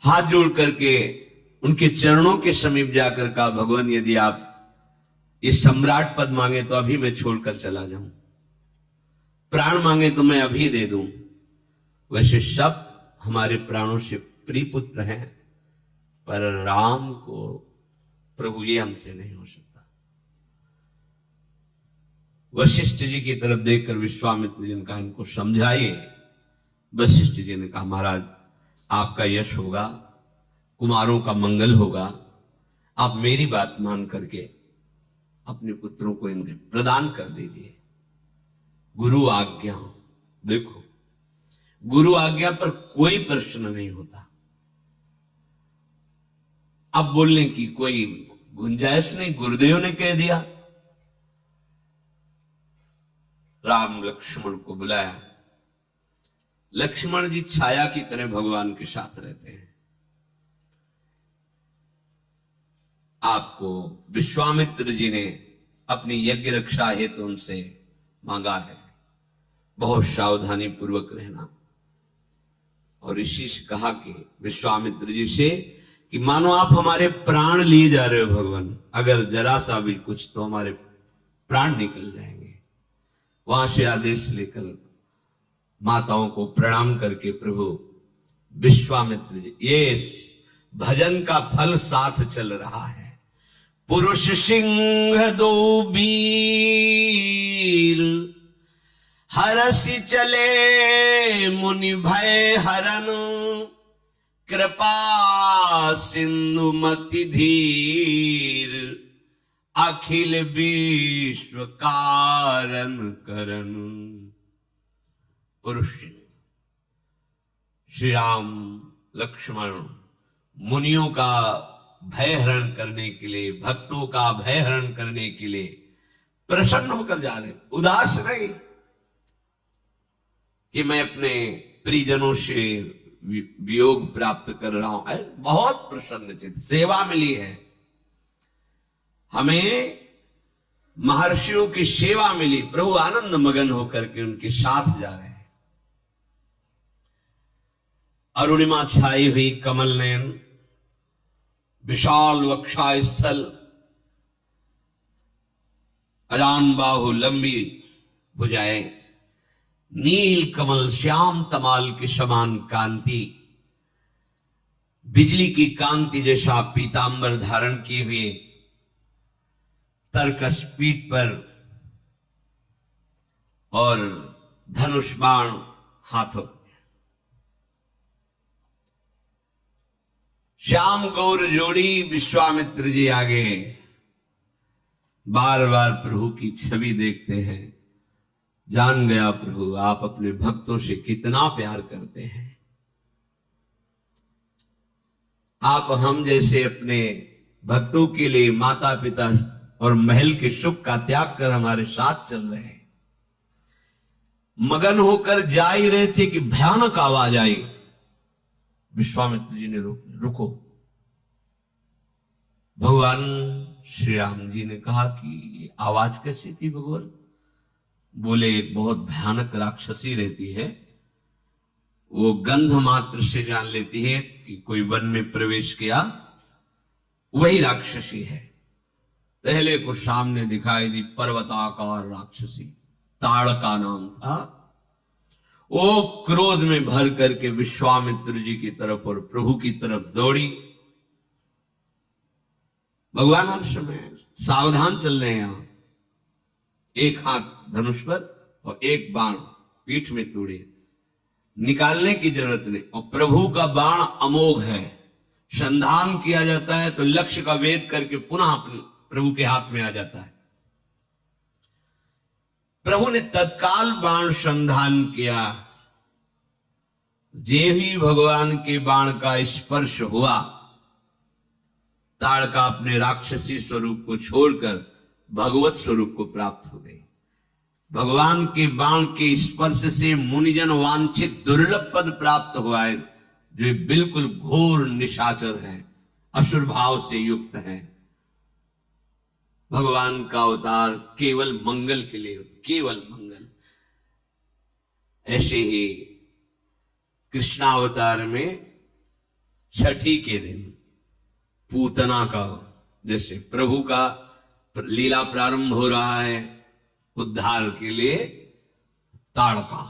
हाथ जोड़ करके उनके चरणों के समीप जाकर कहा, भगवान यदि आप ये सम्राट पद मांगे तो अभी मैं छोड़कर चला जाऊं, प्राण मांगे तो मैं अभी दे दूं। वैसे सब हमारे प्राणों से प्रिय पुत्र हैं, पर राम को प्रभु ये हमसे नहीं हो सकता। वशिष्ठ जी की तरफ देखकर विश्वामित्र जी ने कहा, इनको समझाइए। वशिष्ठ जी ने कहा, महाराज आपका यश होगा, कुमारों का मंगल होगा, आप मेरी बात मान करके अपने पुत्रों को इनके प्रदान कर दीजिए। गुरु आज्ञा, देखो गुरु आज्ञा पर कोई प्रश्न नहीं होता। अब बोलने की कोई गुंजाइश नहीं, गुरुदेव ने कह दिया। राम लक्ष्मण को बुलाया। लक्ष्मण जी छाया की तरह भगवान के साथ रहते हैं। आपको विश्वामित्र जी ने अपनी यज्ञ रक्षा हेतु उनसे मांगा है, बहुत सावधानी पूर्वक रहना। और ऋषि से कहा कि विश्वामित्र जी से कि मानो आप हमारे प्राण लिए जा रहे हो भगवान, अगर जरा सा भी कुछ तो हमारे प्राण निकल जाएंगे। वहां से आदेश लेकर माताओं को प्रणाम करके प्रभु विश्वामित्र जी, ये भजन का फल साथ चल रहा है। पुरुष सिंह दो वीर, हरसि चले मुनि भय हरन, कृपा सिंधु मति धीर, अखिल विश्व कारण करन। पुरुष सिंह श्री राम लक्ष्मण मुनियों का भय हरण करने के लिए, भक्तों का भय हरण करने के लिए प्रसन्न होकर जा रहे, उदास नहीं कि मैं अपने परिजनों से वियोग प्राप्त कर रहा हूं। बहुत प्रसन्न चित्त, सेवा मिली है हमें, महर्षियों की सेवा मिली। प्रभु आनंद मगन होकर के उनके साथ जा रहे हैं। अरुणिमा छाई हुई कमल नयन, विशाल वक्षा स्थल, अजान बाहु लंबी भुजाएं, नील कमल श्याम तमाल के समान कांति, बिजली की कांति जैसा पीतांबर धारण किए हुए, तरकस पीठ पर और धनुष बाण हाथों। श्याम गौर जोड़ी विश्वामित्र जी आगे बार बार प्रभु की छवि देखते हैं। जान गया प्रभु आप अपने भक्तों से कितना प्यार करते हैं। आप हम जैसे अपने भक्तों के लिए माता पिता और महल के सुख का त्याग कर हमारे साथ चल रहे हैं। मगन होकर जा ही रहे थे कि भयानक आवाज आई। विश्वामित्र जी ने रुको। भगवान श्री राम जी ने कहा कि आवाज कैसी थी भगवान? बोले एक बहुत भयानक राक्षसी रहती है, वो गंध मात्र से जान लेती है कि कोई वन में प्रवेश किया, वही राक्षसी है। पहले को सामने दिखाई दी पर्वताकार राक्षसी, ताड़का नाम था। वो क्रोध में भर करके विश्वामित्र जी की तरफ और प्रभु की तरफ दौड़ी। भगवान हर समय सावधान चल रहे हैं। यहां एक हाथ धनुष पर और एक बाण पीठ में तोड़े, निकालने की जरूरत नहीं। और प्रभु का बाण अमोघ है, संधान किया जाता है तो लक्ष्य का वेद करके पुनः प्रभु के हाथ में आ जाता है। प्रभु ने तत्काल बाण संधान किया। जे ही भगवान के बाण का स्पर्श हुआ, ताड़का अपने राक्षसी स्वरूप को छोड़कर भगवत स्वरूप को प्राप्त हो गई। भगवान के बाण के स्पर्श से मुनिजन वांछित दुर्लभ पद प्राप्त हुआ है, जो बिल्कुल घोर निशाचर है, असुर भाव से युक्त है। भगवान का अवतार केवल मंगल के लिए होता, केवल मंगल। ऐसे ही कृष्णावतार में छठी के दिन पूतना का, जैसे प्रभु का लीला प्रारंभ हो रहा है उद्धार के लिए ताड़का,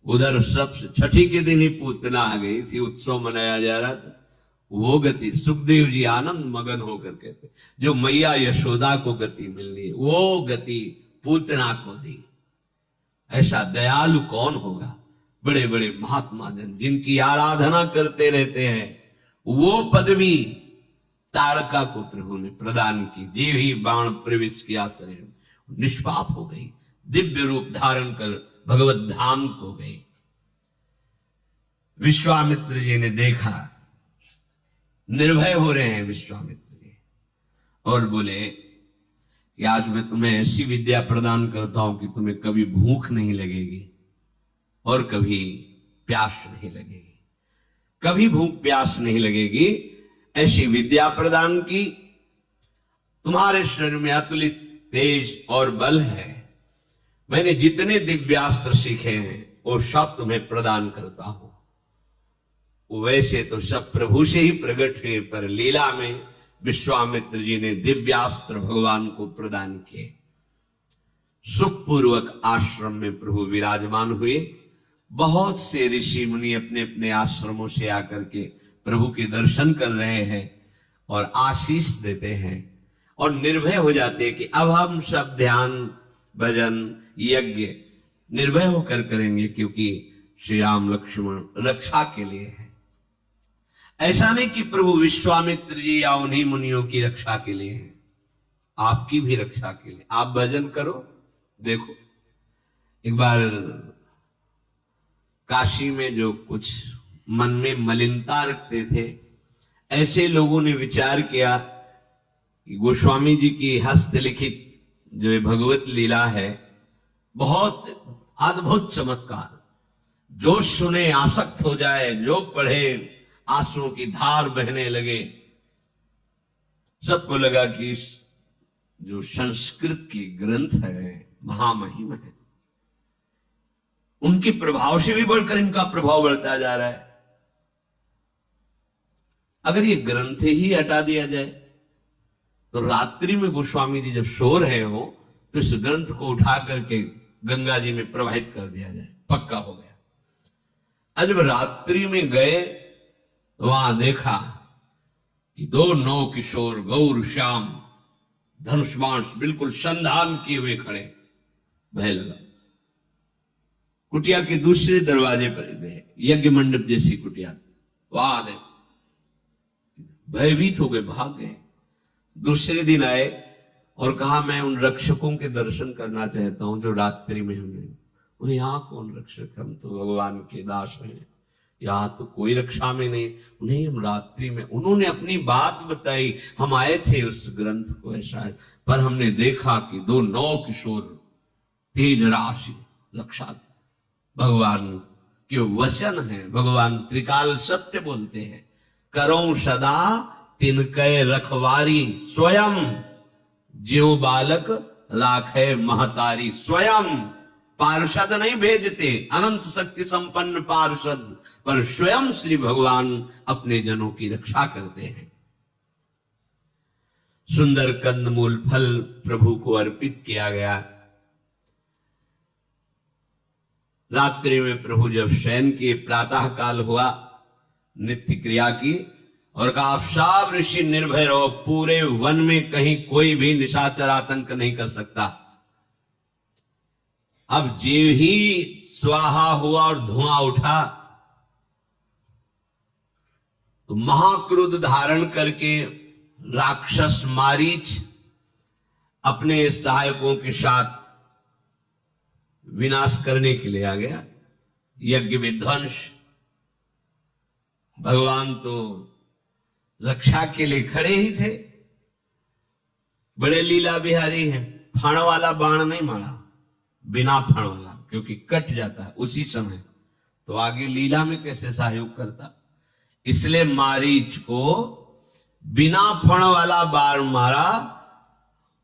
उधर सबसे छठी के दिन ही पूतना आ गई थी, उत्सव मनाया जा रहा था। वो गति सुखदेव जी आनंद मगन होकर कहते, जो मैया यशोदा को गति मिलनी वो गति पूतना को दी। ऐसा दयालु कौन होगा? बड़े बड़े महात्मा जन जिनकी आराधना करते रहते हैं, वो पदवी ताड़का को प्रभु ने प्रदान की। जीव ही बाण प्रवेश किया शरीर में, निष्पाप हो गई, दिव्य रूप धारण कर भगवत धाम को गई। विश्वामित्र जी ने देखा, निर्भय हो रहे हैं विश्वामित्र जी, और बोले कि आज मैं तुम्हें ऐसी विद्या प्रदान करता हूं कि तुम्हें कभी भूख नहीं लगेगी और कभी प्यास नहीं लगेगी, कभी भूख प्यास नहीं लगेगी। ऐसी विद्या प्रदान की, तुम्हारे शरीर में अतुलित तेज और बल है। मैंने जितने दिव्यास्त्र सीखे हैं वो सब तुम्हें प्रदान करता हूं। वैसे तो सब प्रभु से ही प्रकट हुए, पर लीला में विश्वामित्र जी ने दिव्यास्त्र भगवान को प्रदान किए। सुखपूर्वक आश्रम में प्रभु विराजमान हुए। बहुत से ऋषि मुनि अपने अपने आश्रमों से आकर के प्रभु के दर्शन कर रहे हैं और आशीष देते हैं और निर्भय हो जाते हैं कि अब हम सब ध्यान भजन यज्ञ निर्भय होकर करेंगे, क्योंकि श्री राम लक्ष्मण रक्षा के लिए है। ऐसा नहीं कि प्रभु विश्वामित्र जी या उन्हीं मुनियों की रक्षा के लिए है, आपकी भी रक्षा के लिए। आप भजन करो। देखो, एक बार काशी में जो कुछ मन में मलिनता रखते थे, ऐसे लोगों ने विचार किया कि गोस्वामी जी की हस्तलिखित जो भगवत लीला है, बहुत अद्भुत चमत्कार, जो सुने आसक्त हो जाए, जो पढ़े आंसुओं की धार बहने लगे। सबको लगा कि इस जो संस्कृत की ग्रंथ है महामहिम है, उनके प्रभाव से भी बढ़कर इनका प्रभाव बढ़ता जा रहा है। अगर ये ग्रंथ ही हटा दिया जाए तो रात्रि में गोस्वामी जी जब सो रहे हो तो इस ग्रंथ को उठा करके गंगा जी में प्रवाहित कर दिया जाए, पक्का हो गया। आज जब रात्रि में गए तो वहां देखा कि दो नौ किशोर गौर श्याम धनुष बाण बिल्कुल संधान किए हुए खड़े। भय लगा। कुटिया के दूसरे दरवाजे पर गए, यज्ञ मंडप जैसी कुटिया, वहां देख भयभीत हो गए, भाग गए। दूसरे दिन आए और कहा मैं उन रक्षकों के दर्शन करना चाहता हूं जो रात्रि में हमने। वो यहां कौन रक्षक, हम तो भगवान के दास हैं, यहां तो कोई रक्षा में नहीं। नहीं, हम रात्रि में। उन्होंने अपनी बात बताई, हम आए थे उस ग्रंथ को ऐसा है, पर हमने देखा कि दो नौ किशोर तेज राशि रक्षा, भगवान के वचन है, भगवान त्रिकाल सत्य बोलते हैं। करो सदा तिनके रखवारी, स्वयं ज्यों बालक राखे महतारी। स्वयं पार्षद नहीं भेजते, अनंत शक्ति संपन्न पार्षद, पर स्वयं श्री भगवान अपने जनों की रक्षा करते हैं। सुंदर कंदमूल फल प्रभु को अर्पित किया गया। रात्रि में प्रभु जब शयन किए, प्रातः काल हुआ, नित्य क्रिया की और कहा आप सब ऋषि निर्भय रहो, पूरे वन में कहीं कोई भी निशाचर आतंक नहीं कर सकता। अब जीव ही स्वाहा हुआ और धुआं उठा तो महाक्रोध धारण करके राक्षस मारीच अपने सहायकों के साथ विनाश करने के लिए आ गया। यज्ञ विध्वंस। भगवान तो रक्षा के लिए खड़े ही थे, बड़े लीला बिहारी हैं। फण वाला बाण नहीं मारा, बिना फण वाला, क्योंकि कट जाता है उसी समय, तो आगे लीला में कैसे सहयोग करता। इसलिए मारीच को बिना फण वाला बाण मारा,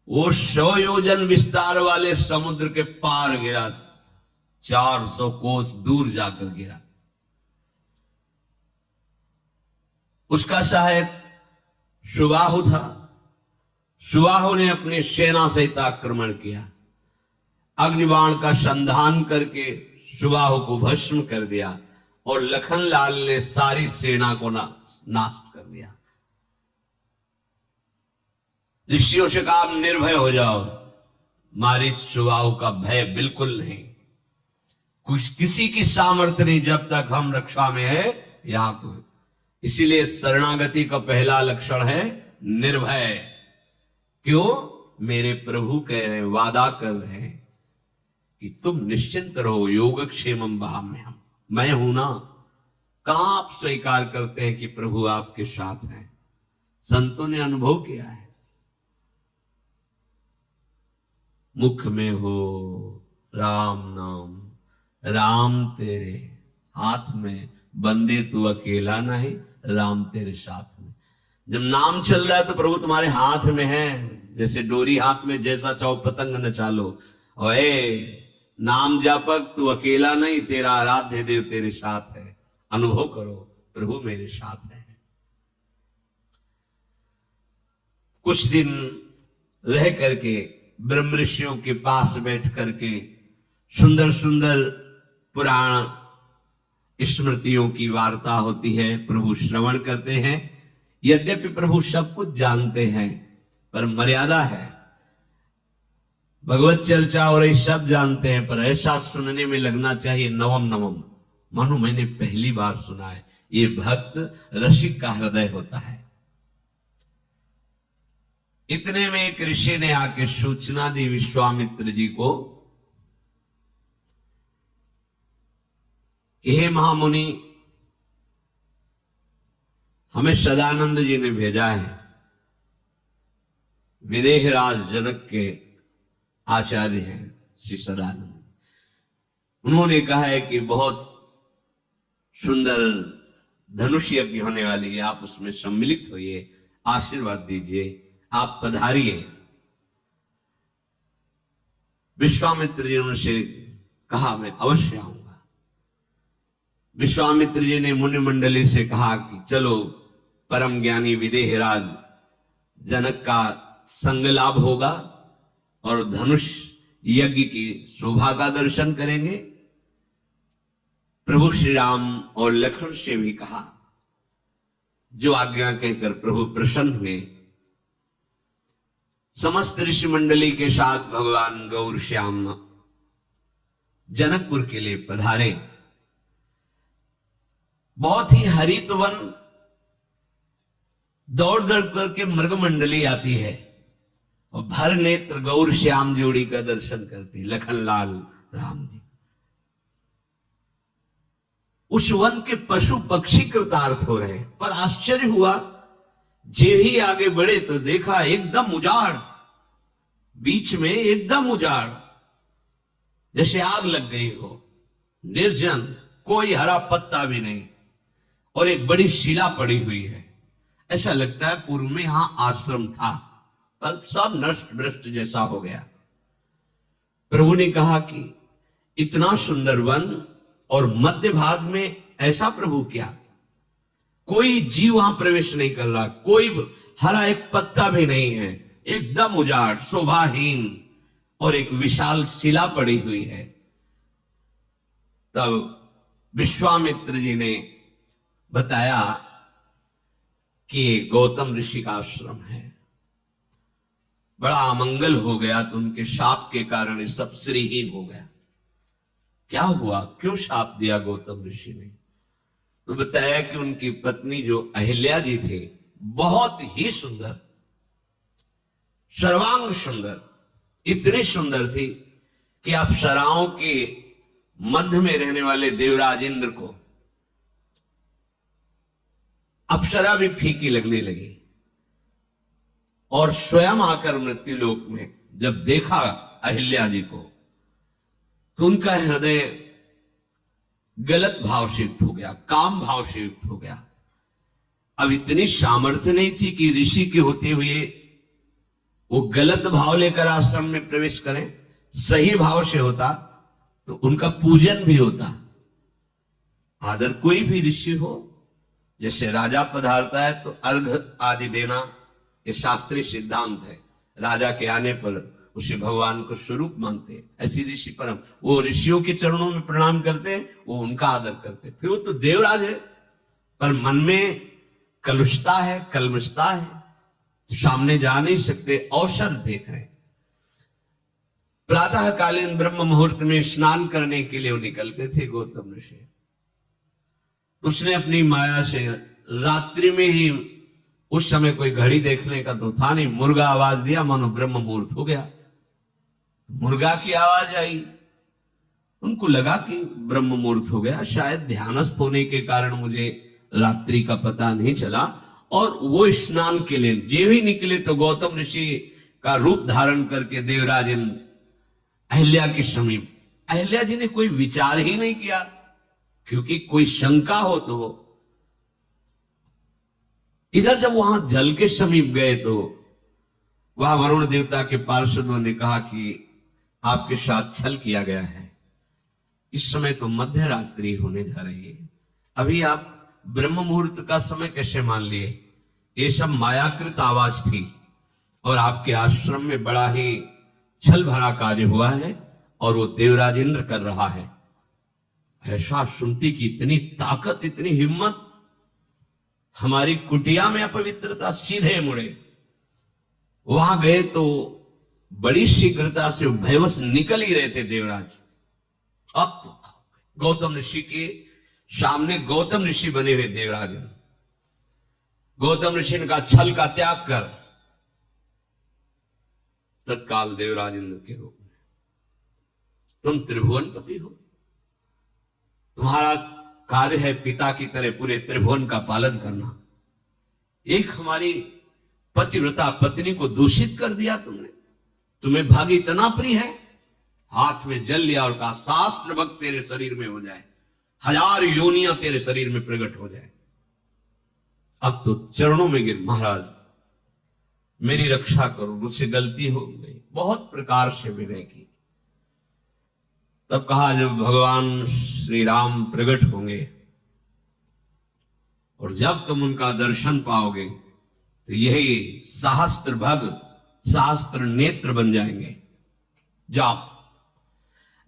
वो 100 योजन विस्तार वाले समुद्र के पार गिरा, 400 कोस दूर जाकर गिरा। उसका सहायक सुबाहु था। सुबाहु ने अपनी सेना सहित आक्रमण किया, अग्निबाण का संधान करके सुबाहु को भस्म कर दिया और लखनलाल ने सारी सेना को नाश कर दिया। ऋषियों से कहा निर्भय हो जाओ, मारीच सुबाहु का भय बिल्कुल नहीं, कुछ किसी की सामर्थ्य नहीं जब तक हम रक्षा में है यहां को। इसीलिए शरणागति का पहला लक्षण है निर्भय। क्यों? मेरे प्रभु कह रहे हैं, वादा कर रहे हैं कि तुम निश्चिंत रहो, योगक्षेमम वहाम्यहम्, मैं हूं ना। कहां आप स्वीकार करते हैं कि प्रभु आपके साथ हैं? संतों ने अनुभव किया है। मुख में हो राम नाम, राम तेरे हाथ में, बंदे तू अकेला नहीं, राम तेरे साथ में। जब नाम चल रहा है तो प्रभु तुम्हारे हाथ में है, जैसे डोरी हाथ में, जैसा चाहो पतंग नचा लो। ओए नाम जापक, तू अकेला नहीं, तेरा आराध्य देव तेरे साथ है। अनुभव करो, प्रभु मेरे साथ है। कुछ दिन रह करके ब्रह्म ऋषियों के पास बैठ करके सुंदर सुंदर पुराण स्मृतियों की वार्ता होती है, प्रभु श्रवण करते हैं। यद्यपि प्रभु सब कुछ जानते हैं, पर मर्यादा है। भगवत चर्चा और ये सब जानते हैं, पर ऐसा सुनने में लगना चाहिए नवम नवम, मानो मैंने पहली बार सुना है। ये भक्त रसिक का हृदय होता है। इतने में एक ऋषि ने आके सूचना दी विश्वामित्र जी को कि हे महामुनि, हमें सदानंद जी ने भेजा है, विदेहराज जनक के आचार्य हैं श्री सदानंद। उन्होंने कहा है कि बहुत सुंदर धनुष यज्ञ होने वाली है, आप उसमें सम्मिलित होइए, आशीर्वाद दीजिए, आप पधारिए। विश्वामित्र जी ने उनसे कहा मैं अवश्य आऊंगा। विश्वामित्र जी ने मुनि मंडली से कहा कि चलो परम ज्ञानी विदेहराज जनक का संग लाभ होगा और धनुष यज्ञ की शोभा का दर्शन करेंगे। प्रभु श्री राम और लक्ष्मण से भी कहा, जो आज्ञा कहकर प्रभु प्रसन्न हुए। समस्त ऋषि मंडली के साथ भगवान गौर श्याम जनकपुर के लिए पधारे। बहुत ही हरित वन, दौड़ दौड़ करके मृग मंडली आती है और भर नेत्र गौर श्याम जोड़ी का दर्शन करती, लखनलाल राम जी। उस वन के पशु पक्षी कृतार्थ हो रहे, पर आश्चर्य हुआ, जे ही आगे बढ़े तो देखा एकदम उजाड़, बीच में एकदम उजाड़, जैसे आग लग गई हो, निर्जन, कोई हरा पत्ता भी नहीं, और एक बड़ी शिला पड़ी हुई है। ऐसा लगता है पूर्व में यहां आश्रम था, पर सब नष्ट भ्रष्ट जैसा हो गया। प्रभु ने कहा कि इतना सुंदर वन और मध्य भाग में ऐसा प्रभु क्या, कोई जीव वहां प्रवेश नहीं कर रहा, कोई हरा एक पत्ता भी नहीं है, एकदम उजाड़, शोभाहीन, और एक विशाल शिला पड़ी हुई है। तब विश्वामित्र जी ने बताया कि गौतम ऋषि का आश्रम है, बड़ा अमंगल हो गया, तो उनके शाप के कारण सब श्रीहीन हो गया। क्या हुआ, क्यों शाप दिया गौतम ऋषि ने? तो बताया कि उनकी पत्नी जो अहिल्या जी थे, बहुत ही सुंदर, सर्वांग सुंदर, इतनी सुंदर थी कि अप्सराओं के मध्य में रहने वाले देवराज इंद्र को अप्सरा भी फीकी लगने लगी। और स्वयं आकर मृत्युलोक में जब देखा अहिल्या जी को, तो उनका हृदय गलत भाव से युक्त हो गया, काम भाव से युक्त हो गया। अब इतनी सामर्थ्य नहीं थी कि ऋषि के होते हुए वो गलत भाव लेकर आश्रम में प्रवेश करें। सही भाव से होता तो उनका पूजन भी होता। आदर कोई भी ऋषि हो जैसे राजा पधारता है तो अर्घ आदि देना, ये शास्त्रीय सिद्धांत है। राजा के आने पर उसे भगवान को स्वरूप मानते हैं। ऐसी ऋषि परम, वो ऋषियों के चरणों में प्रणाम करते हैं, वो उनका आदर करते हैं। फिर वो तो देवराज है, पर मन में कलुषता है, कलमशता है, तो सामने जा नहीं सकते, अवसर देख रहे हैं। प्रातःकालीन ब्रह्म मुहूर्त में स्नान करने के लिए वो निकलते थे गौतम ऋषि। उसने अपनी माया से रात्रि में ही, उस समय कोई घड़ी देखने का तो था नहीं, मुर्गा आवाज दिया, मानो ब्रह्म मुहूर्त हो गया। मुर्गा की आवाज आई, उनको लगा कि ब्रह्म मुहूर्त हो गया, शायद ध्यानस्थ होने के कारण मुझे रात्रि का पता नहीं चला। और वो स्नान के लिए जे ही निकले तो गौतम ऋषि का रूप धारण करके देवराज अहिल्या के समीप। अहिल्या जी ने कोई विचार ही नहीं किया, क्योंकि कोई शंका हो तो। इधर जब वहां जल के समीप गए तो वहां वरुण देवता के पार्षदों ने कहा कि आपके साथ छल किया गया है। इस समय तो मध्य रात्रि होने जा रही है, अभी आप ब्रह्म मुहूर्त का समय कैसे मान लिए? ये सब मायाकृत आवाज थी और आपके आश्रम में बड़ा ही छल भरा कार्य हुआ है और वो देवराज इंद्र कर रहा है। ऐसा सुनती कि इतनी ताकत, इतनी हिम्मत, हमारी कुटिया में अपवित्रता, सीधे मुड़े। वहां गए तो बड़ी शीघ्रता से भयवश निकल ही रहे थे देवराज। अब तो गौतम ऋषि के सामने गौतम ऋषि बने हुए देवराज, गौतम ऋषि ने कहा छल का त्याग कर। तत्काल देवराज इंद्र के रूप में, तुम त्रिभुवनपति हो, तुम्हारा कार्य है पिता की तरह पूरे त्रिभुवन का पालन करना। एक हमारी पतिव्रता पत्नी को दूषित कर दिया तुमने, तुम्हें भाग इतना प्रिय है, हाथ में जल लिया और कहा शास्त्र भक्त तेरे शरीर में हो जाए, 1000 योनियां तेरे शरीर में प्रकट हो जाए। अब तो चरणों में गिर, महाराज मेरी रक्षा करो, मुझसे गलती हो गई, बहुत प्रकार से विनय की। तब कहा जब भगवान श्री राम प्रकट होंगे और जब तुम उनका दर्शन पाओगे तो यही सहस्त्र भग, सहस्त्र नेत्र बन जाएंगे। जाओ।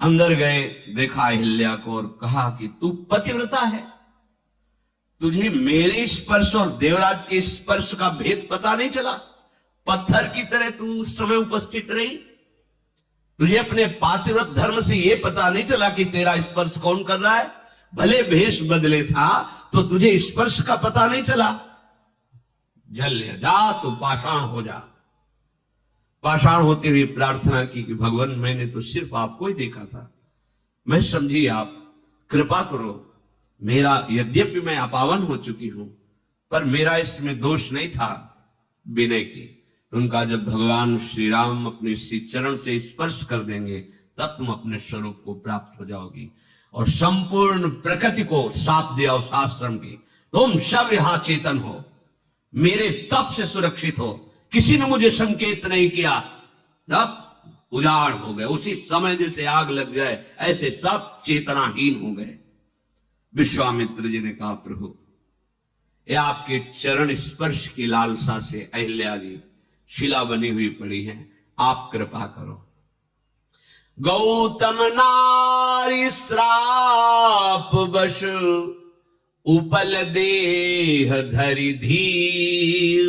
अंदर गए, देखा अहिल्या को और कहा कि तू पतिव्रता है, तुझे मेरे स्पर्श और देवराज के स्पर्श का भेद पता नहीं चला? पत्थर की तरह तू उस समय उपस्थित रही, तुझे अपने पातिव्रत धर्म से यह पता नहीं चला कि तेरा स्पर्श कौन कर रहा है? भले भेष बदले था तो तुझे स्पर्श का पता नहीं चला? जल ले जा, तो पाषाण हो जा। पाषाण होते हुए प्रार्थना की कि भगवान मैंने तो सिर्फ आपको ही देखा था, मैं समझी आप कृपा करो, मेरा यद्यपि मैं अपावन हो चुकी हूं पर मेरा इसमें दोष नहीं था विनय की। तो उनका जब भगवान श्री राम अपने श्री चरण से स्पर्श कर देंगे तब तुम अपने स्वरूप को प्राप्त हो जाओगी और संपूर्ण प्रकृति को साथ दिया उस आश्रम की, तुम सब यहां चेतन हो, मेरे तप से सुरक्षित हो, किसी ने मुझे संकेत नहीं किया। अब उजाड़ हो गए, उसी समय जैसे आग लग जाए ऐसे सब चेतनाहीन हो गए। विश्वामित्र जी ने कहा प्रभु ये आपके चरण स्पर्श की लालसा से अहिल्या जी शिला बनी हुई पड़ी है, आप कृपा करो। गौतम नारी श्राप बश उपल देह धरि धीर,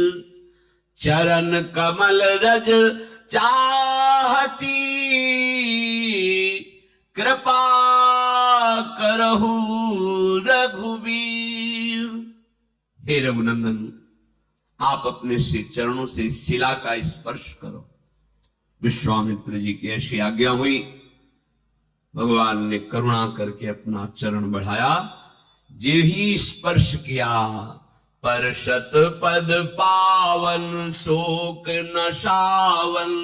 चरण कमल रज चाहती, कृपा करहु रघुवीर। हे रघुनंदन, आप अपने से चरणों से शिला का स्पर्श करो। विश्वामित्र जी की ऐसी आज्ञा हुई, भगवान ने करुणा करके अपना चरण बढ़ाया, जे ही स्पर्श किया परशत पद पावन, शोक नशावन,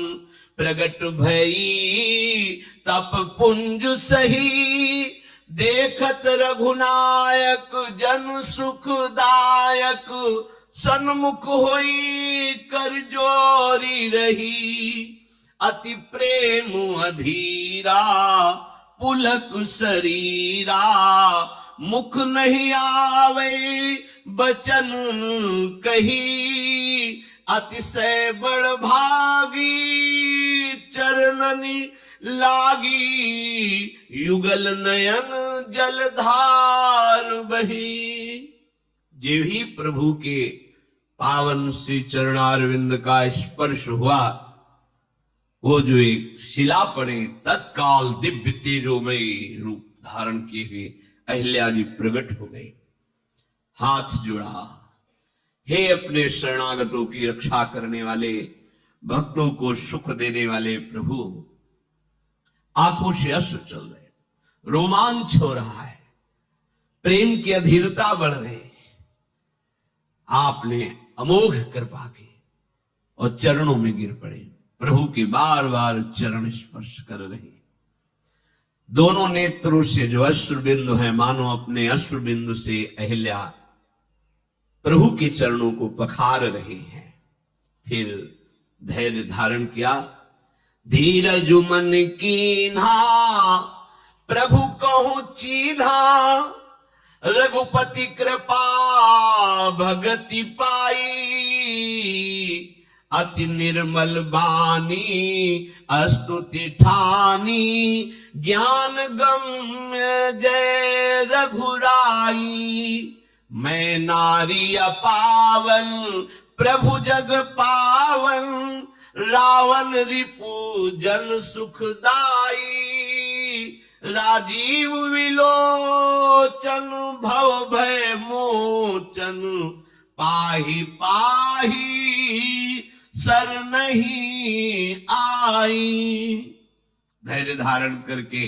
प्रगट भई तप पुंज सही, देखत रघुनायक जन सुखदायक, सन्मुख होई कर जोरी रही, अति प्रेम अधीरा पुलक शरीरा, मुख नहीं आवे बचन कही, अतिशय बड़ भागी चरणनि लागी, युगल नयन जलधार बही। जे भी प्रभु के पावन श्री चरणारविंद का स्पर्श हुआ, वो जो एक शिला पड़े, तत्काल दिव्य तेजोमयी रूप धारण किए हुए अहिल्या जी प्रकट हो गए। हाथ जोड़ा, हे अपने शरणागतों की रक्षा करने वाले, भक्तों को सुख देने वाले प्रभु। आंखों से अश्रु चल रहे, रोमांच हो रहा है, प्रेम की अधीरता बढ़ रही। आपने अमोघ कृपा की और चरणों में गिर पड़े। प्रभु के बार बार चरण स्पर्श कर रहे। दोनों नेत्रों से जो अश्रु बिंदु है, मानो अपने अश्रु बिंदु से अहिल्या प्रभु के चरणों को पखार रहे हैं। फिर धैर्य धारण किया, धीरज मन कीन्हा प्रभु कहूं चीन्हा, रघुपति कृपा भगति पाई, अति निर्मल बानी स्तुति ठानी, ज्ञान गम्य जय रघुराई। मैं नारी अपावन प्रभु जग पावन, रावण रिपु जन सुखदाई, राजीव विलोचन भव भय मोचन, पाही पाही सर नहीं आई। धैर्य धारण करके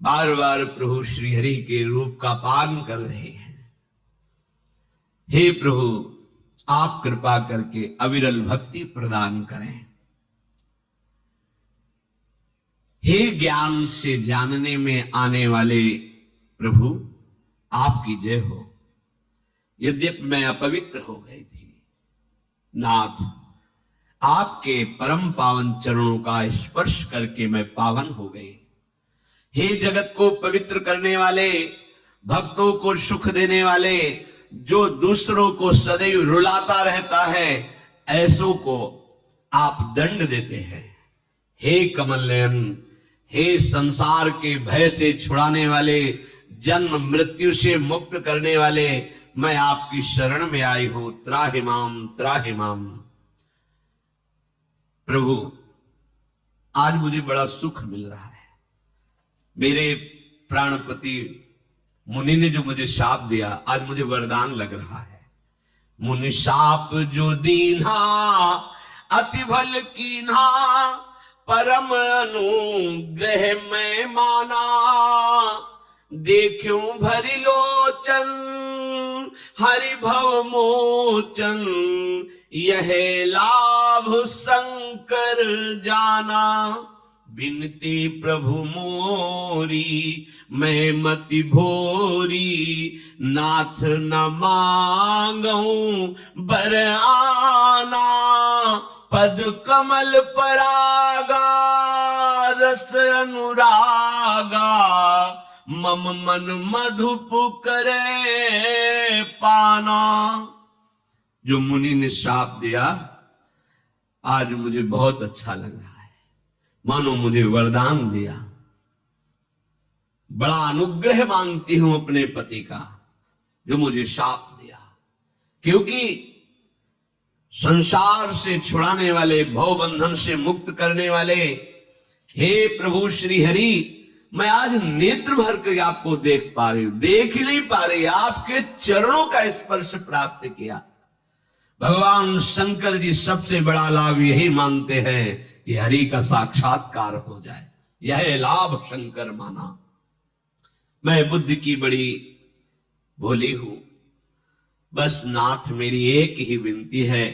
बार बार प्रभु श्री हरि के रूप का पान कर रहे हैं। हे प्रभु, आप कृपा करके अविरल भक्ति प्रदान करें। हे ज्ञान से जानने में आने वाले प्रभु, आपकी जय हो। यद्यपि मैं अपवित्र हो गई थी, नाथ आपके परम पावन चरणों का स्पर्श करके मैं पावन हो गई। हे जगत को पवित्र करने वाले, भक्तों को सुख देने वाले, जो दूसरों को सदैव रुलाता रहता है, ऐसों को आप दंड देते हैं। हे कमल नयन, हे संसार के भय से छुड़ाने वाले, जन्म मृत्यु से मुक्त करने वाले, मैं आपकी शरण में आई हूं। त्राहि माम त्राहि माम। प्रभु, आज मुझे बड़ा सुख मिल रहा है। मेरे प्राणपति मुनि ने जो मुझे शाप दिया, आज मुझे वरदान लग रहा है। मुनि शाप जो दीन्हा अति भल कीन्हा, परम अनुग्रह मैं माना। देखूं भरी लोचन हरि भव मोचन, यह लाभ शंकर जाना। बिनती प्रभु मोरी मैं मति भोरी, नाथ न मांगूं बर आना। पद कमल परागा रस अनुरागा, मम मन मधुप करे पाना। जो मुनि ने शाप दिया, आज मुझे बहुत अच्छा लग रहा है, मानो मुझे वरदान दिया। बड़ा अनुग्रह मांगती हूं अपने पति का, जो मुझे शाप दिया। क्योंकि संसार से छुड़ाने वाले, भव बंधन से मुक्त करने वाले, हे प्रभु श्री हरि, मैं आज नेत्र भर कर आपको देख पा रही हूं, देख ही नहीं पा रही। आपके चरणों का स्पर्श प्राप्त किया। भगवान शंकर जी सबसे बड़ा लाभ यही मानते हैं कि हरि का साक्षात्कार हो जाए, यह लाभ शंकर माना। मैं बुद्धि की बड़ी भोली हूं, बस नाथ मेरी एक ही विनती है,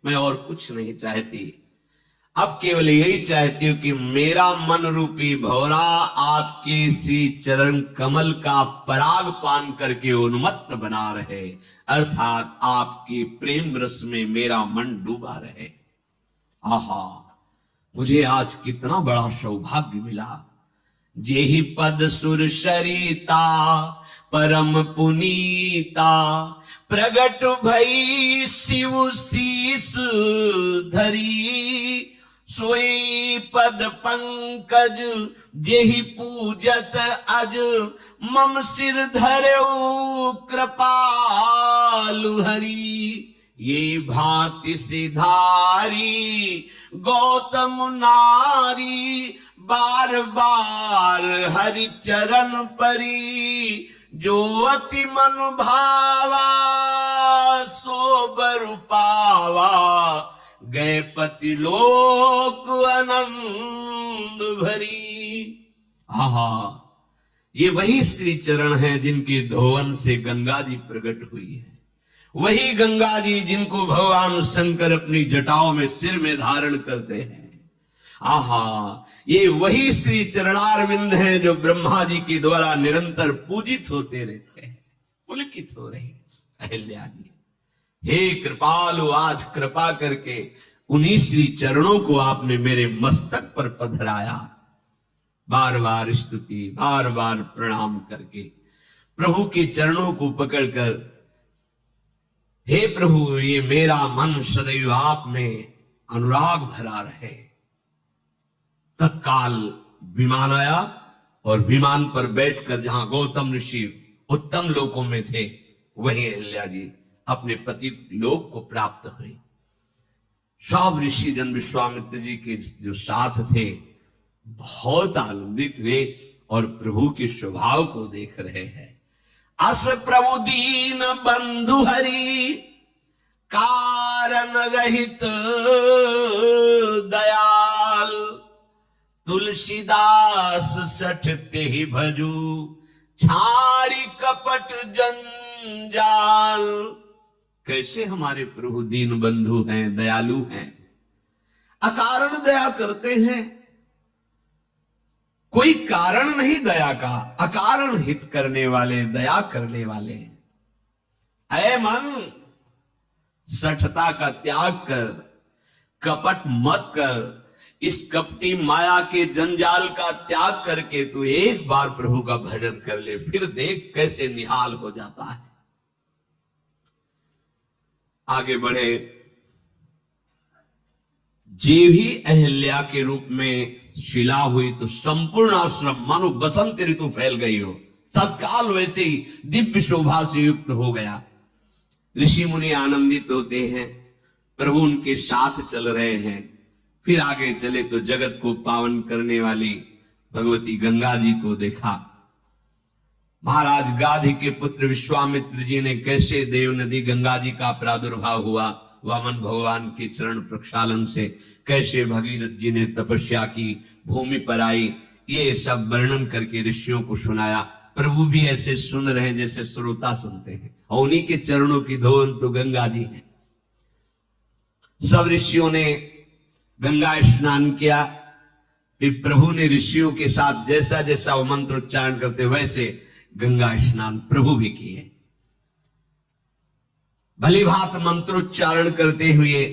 मैं और कुछ नहीं चाहती। अब केवल यही चाहती हूं कि मेरा मन रूपी भौरा आपके सी चरण कमल का पराग पान करके उन्मत्त बना रहे, अर्थात आपकी प्रेम रस में मेरा मन डूबा रहे। आहा, मुझे आज कितना बड़ा सौभाग्य मिला। जेहि पद सुर सरिता परम पुनीता, प्रगट भई शिव शीस धरी, सोई पद पंकज जेहि पूजत अज, मम सिर धरऊ कृपालु हरि। ये भांति सिधारी गौतम नारी, बार बार हरि चरण परी, जो अति मन भावा सो बर पावा, गए पति लोक आनंद भरी। आहा, ये वही श्री चरण है जिनके धोवन से गंगा जी प्रकट हुई है, वही गंगा जी जिनको भगवान शंकर अपनी जटाओं में सिर में धारण करते हैं। आहा, ये वही श्री चरणारविंद हैं जो ब्रह्मा जी के द्वारा निरंतर पूजित होते रहते हैं, पुलकित हो रहे अहिल्या जी। हे कृपालु, आज कृपा करके उन्हीं श्री चरणों को आपने मेरे मस्तक पर पधराया। बार बार स्तुति, बार बार प्रणाम करके प्रभु के चरणों को पकड़कर, हे प्रभु, ये मेरा मन सदैव आप में अनुराग भरा रहे। तत्काल विमान आया और विमान पर बैठकर जहां गौतम ऋषि उत्तम लोकों में थे, वहीं अहिल्या जी अपने पति लोक को प्राप्त हुई। सब ऋषि जन विश्वामित्र जी के जो साथ थे बहुत आनंदित हुए और प्रभु के स्वभाव को देख रहे हैं। अस प्रभु दीन बंधु हरि, कारण रहित दयाल, तुलसीदास सठ तेहि भजू, छाड़ी कपट जंजाल। कैसे हमारे प्रभु दीन बंधु हैं, दयालु हैं, अकारण दया करते हैं। कोई कारण नहीं दया का, अकारण हित करने वाले, दया करने वाले। ऐ मन, सठता का त्याग कर, कपट मत कर, इस कपटी माया के जंजाल का त्याग करके तू एक बार प्रभु का भजन कर ले, फिर देख कैसे निहाल हो जाता है। आगे बढ़े। जे भी अहिल्या के रूप में शिला हुई तो संपूर्ण आश्रम मानो बसंत ऋतु फैल गई हो, तत्काल वैसे ही दिव्य शोभा से युक्त हो गया। ऋषि मुनि आनंदित होते हैं, प्रभु उनके साथ चल रहे हैं। फिर आगे चले तो जगत को पावन करने वाली भगवती गंगा जी को देखा। महाराज गाधी के पुत्र विश्वामित्र जी ने कैसे देव नदी गंगा जी का प्रादुर्भाव हुआ, वामन भगवान के चरण प्रक्षालन से कैसे भगीरथ जी ने तपस्या की, भूमि पर आई, ये सब वर्णन करके ऋषियों को सुनाया। प्रभु भी ऐसे सुन रहे हैं जैसे श्रोता सुनते हैं, और उन्हीं के चरणों की धोवन तो गंगा जी है। सब ऋषियों ने गंगा स्नान किया। फिर प्रभु ने ऋषियों के साथ जैसा जैसा वो मंत्र उच्चारण करते वैसे गंगा स्नान प्रभु भी किए। भली भांति मंत्रोच्चारण करते हुए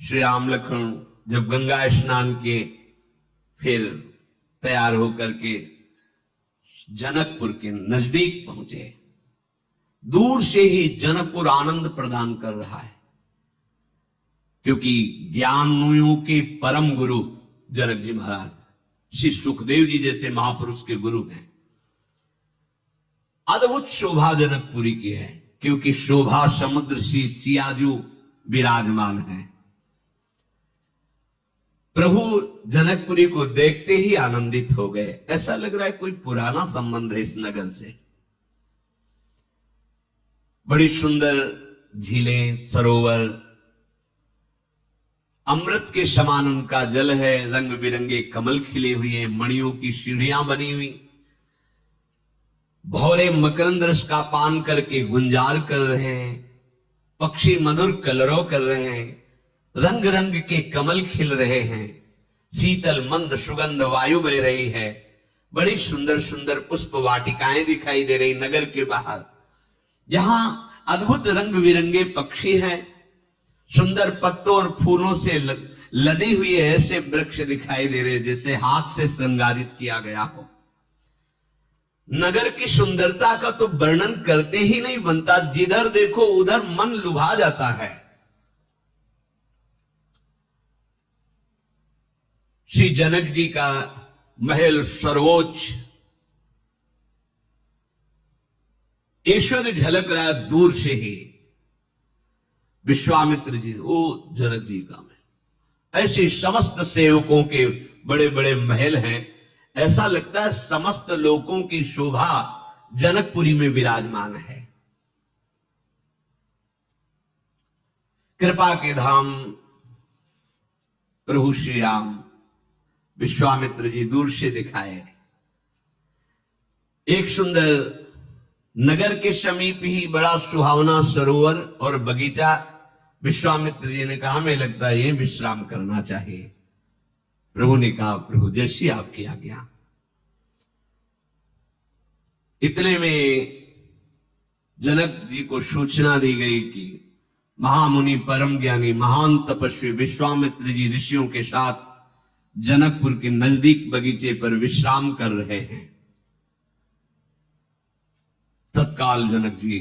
श्री राम लक्ष्मण जब गंगा स्नान किए, फिर तैयार होकर के जनकपुर के नजदीक पहुंचे। दूर से ही जनकपुर आनंद प्रदान कर रहा है, क्योंकि ज्ञानियों के परम गुरु जनक जी महाराज श्री सुखदेव जी जैसे महापुरुष के गुरु हैं। अद्भुत शोभा जनकपुरी की है, क्योंकि शोभा समुद्र सी सियाजू विराजमान है। प्रभु जनकपुरी को देखते ही आनंदित हो गए। ऐसा लग रहा है कोई पुराना संबंध है इस नगर से। बड़ी सुंदर झीलें, सरोवर, अमृत के समान उनका जल है, रंग बिरंगे कमल खिले हुए, मणियों की सीढ़ियां बनी हुई, भौरे मकरंद रस का पान करके गुंजार कर रहे हैं, पक्षी मधुर कलरव कर रहे हैं, रंग रंग के कमल खिल रहे हैं, शीतल मंद सुगंध वायु बह रही है, बड़ी सुंदर सुंदर पुष्प वाटिकाएं दिखाई दे रही नगर के बाहर, जहां अद्भुत रंग बिरंगे पक्षी हैं, सुंदर पत्तों और फूलों से लदे हुए ऐसे वृक्ष दिखाई दे रहे जैसे हाथ से श्रृंगारित किया गया हो। नगर की सुंदरता का तो वर्णन करते ही नहीं बनता, जिधर देखो उधर मन लुभा जाता है। श्री जनक जी का महल सर्वोच्च, ऐश्वर्य झलक रहा है दूर से ही। विश्वामित्र जी, वो जनक जी का महल, ऐसे समस्त सेवकों के बड़े बड़े महल हैं। ऐसा लगता है समस्त लोगों की शोभा जनकपुरी में विराजमान है। कृपा के धाम प्रभु श्री राम विश्वामित्र जी दूर से दिखाए। एक सुंदर नगर के समीप ही बड़ा सुहावना सरोवर और बगीचा। विश्वामित्र जी ने कहा, हमें लगता है ये विश्राम करना चाहिए। प्रभु ने कहा, प्रभु जैसी आपकी आज्ञा। इतने में जनक जी को सूचना दी गई कि महामुनि परम ज्ञानी महान तपस्वी विश्वामित्र जी ऋषियों के साथ जनकपुर के नजदीक बगीचे पर विश्राम कर रहे हैं। तत्काल जनक जी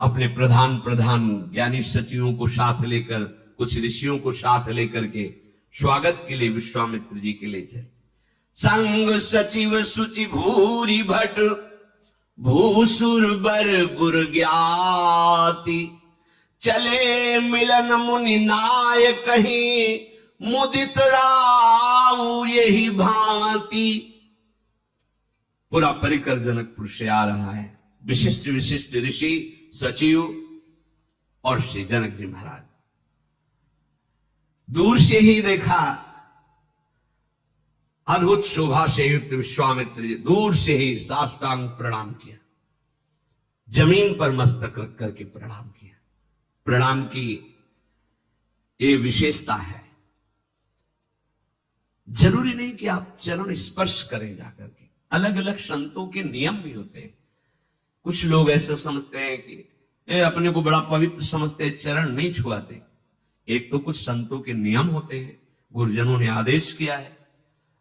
अपने प्रधान ज्ञानी सचिवों को साथ लेकर, कुछ ऋषियों को साथ लेकर के स्वागत के लिए विश्वामित्र जी के लिए चले। संग सचिव सुचि भूरी भट भूसुर बर गुर ज्ञाति, चले मिलन मुनि नाय कहीं मुदित राउ यही भांति। पूरा परिकर जनकपुर से आ रहा है, विशिष्ट विशिष्ट ऋषि सचिव और श्री जनक जी महाराज। दूर से ही देखा, अद्भुत शोभा से युक्त विश्वामित्र जी दूर से ही साष्टांग प्रणाम किया, जमीन पर मस्तक रख करके प्रणाम किया। प्रणाम की ये विशेषता है, जरूरी नहीं कि आप चरण स्पर्श करें जाकर के। अलग अलग संतों के नियम भी होते हैं। कुछ लोग ऐसा समझते हैं कि अपने को बड़ा पवित्र समझते हैं, चरण नहीं छुआते। एक तो कुछ संतों के नियम होते हैं, गुरुजनों ने आदेश किया है।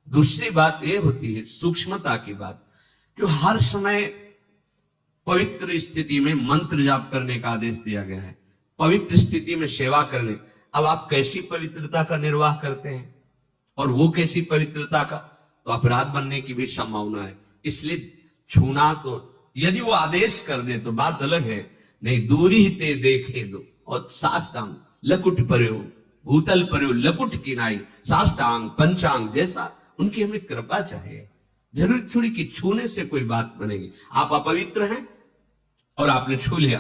दूसरी बात यह होती है सूक्ष्मता की बात, कि हर समय पवित्र स्थिति में मंत्र जाप करने का आदेश दिया गया है, पवित्र स्थिति में सेवा करने। अब आप कैसी पवित्रता का निर्वाह करते हैं और वो कैसी पवित्रता का, तो अपराध बनने की भी संभावना है। इसलिए छूना, तो यदि वो आदेश कर दे तो बात अलग है, नहीं दूरी ते देखे दो। और साष्टांग लकुट पर्यो भूतल पर्यो लकुट किनाई, साष्टांग पंचांग जैसा उनकी हमें कृपा चाहिए। जरूरी थोड़ी कि छूने से कोई बात बनेगी। आप अपवित्र हैं और आपने छू लिया,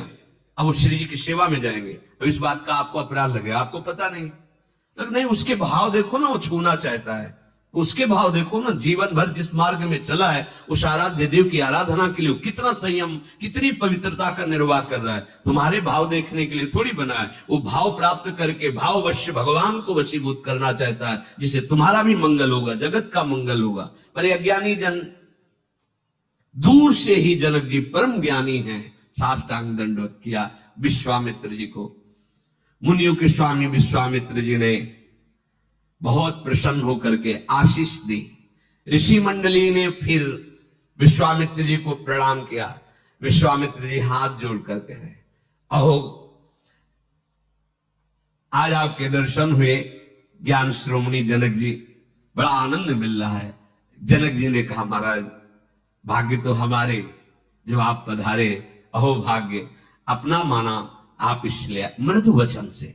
अब वो श्री जी की सेवा में जाएंगे तो इस बात का आपको अपराध लगेगा, आपको पता नहीं। नहीं, उसके भाव देखो ना, वो छूना चाहता है, उसके भाव देखो ना। जीवन भर जिस मार्ग में चला है, उस आराध्य देव की आराधना के लिए कितना संयम, कितनी पवित्रता का निर्वाह कर रहा है। तुम्हारे भाव देखने के लिए थोड़ी बना है, वो भाव प्राप्त करके भाववश भगवान को वशीभूत करना चाहता है, जिससे तुम्हारा भी मंगल होगा, जगत का मंगल होगा। पर अज्ञानी जन दूर से ही, जनक जी परम ज्ञानी हैं, साष्टांग दंडवत किया विश्वामित्र जी को। मुनियों के स्वामी विश्वामित्र जी ने बहुत प्रसन्न होकर के आशीष दी। ऋषि मंडली ने फिर विश्वामित्र जी को प्रणाम किया। विश्वामित्र जी हाथ जोड़ कर कह रहे, अहो आज आपके दर्शन हुए ज्ञान श्रोमणी जनक जी, बड़ा आनंद मिल रहा है। जनक जी ने कहा, महाराज भाग्य तो हमारे जो आप पधारे, अहो भाग्य अपना माना आप इसलिए मृदु वचन से।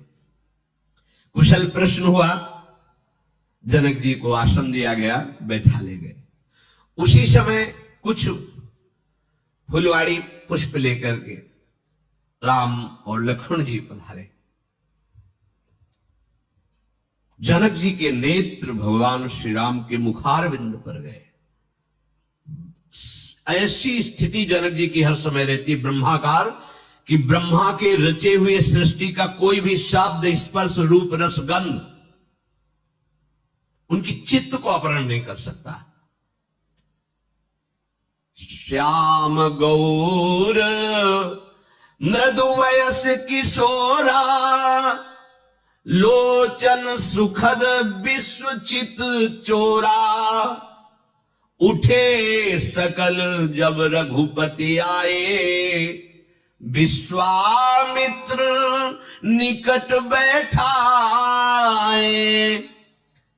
कुशल प्रश्न हुआ, जनक जी को आसन दिया गया, बैठा ले गए। उसी समय कुछ फुलवाड़ी पुष्प लेकर के राम और लक्ष्मण जी पधारे। जनक जी के नेत्र भगवान श्री राम के मुखारविंद पर गए। ऐसी स्थिति जनक जी की हर समय रहती है ब्रह्माकार, कि ब्रह्मा के रचे हुए सृष्टि का कोई भी शब्द स्पर्श रूप रस गंध उनकी चित्त को अपहरण नहीं कर सकता। श्याम गौर मृदु वयस किशोरा, लोचन सुखद विश्वचित चोरा, उठे सकल जब रघुपति आए, विश्वामित्र निकट बैठाए।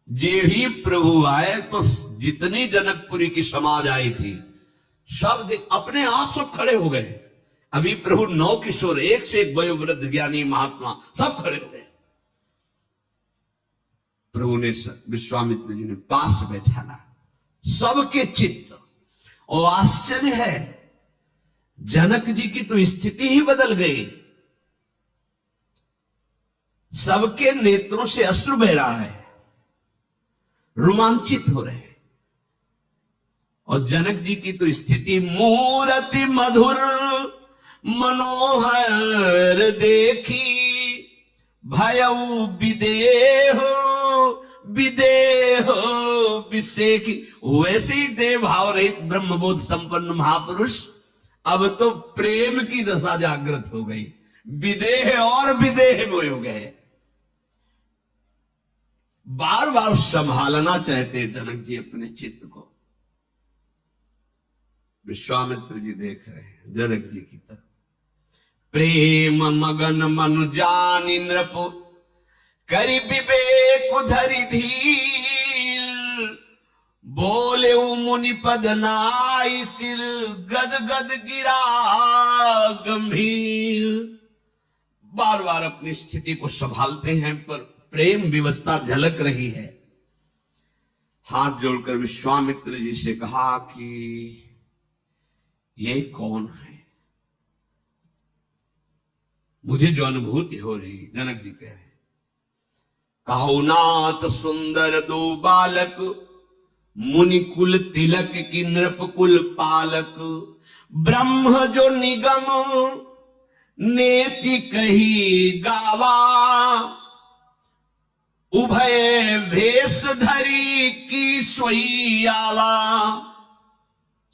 जे ही प्रभु आए तो जितनी जनकपुरी की समाज आई थी सब अपने आप सब खड़े हो गए। अभी प्रभु नौ किशोर, एक से एक वयोवृद्ध ज्ञानी महात्मा सब खड़े हो गए। प्रभु ने विश्वामित्र जी ने पास बैठाना, सबके चित्त। और आश्चर्य है, जनक जी की तो स्थिति ही बदल गई। सबके नेत्रों से अश्रु बह रहा है, रोमांचित हो रहे हैं। और जनक जी की तो स्थिति, मूरति मधुर मनोहर देखी, भयउ विदेहो विदेहो विसेखी। वैसे ही देव भाव रहित ब्रह्मबोध संपन्न महापुरुष अब तो प्रेम की दशा जागृत हो गई, विदेह और विदेह में हो गए। बार बार संभालना चाहते जनक जी अपने चित्त को। विश्वामित्र जी देख रहे हैं जनक जी की तरफ। प्रेम मगन मनु जानि नृप, करि विवेक धरि धीर, बोले मुनि पद नाई सिर, गद गद गिरा गंभीर। बार बार अपनी स्थिति को संभालते हैं पर प्रेम विवस्था झलक रही है। हाथ जोड़कर विश्वामित्र जी से कहा कि ये कौन है? मुझे जो अनुभूति हो रही, जनक जी कह रहे, कहो नाथ सुंदर दो बालक, मुनि कुल तिलक की नृप कुल पालक, ब्रह्म जो निगम नेति कही गावा, उभय भेष धरी की सोई आवा,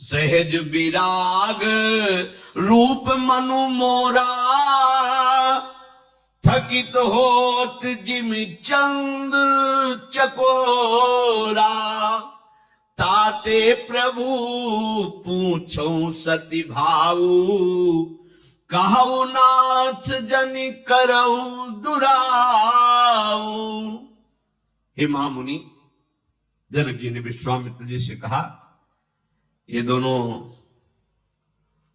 सहज विराग रूप मनु मोरा, थकित होत जिम चंद चकोरा, ताते प्रभु पूछो सती भाऊ, कहु नाथ जनि करऊ दुराऊ। हे महामुनि, जनक जी ने विश्वामित्र जी से कहा, ये दोनों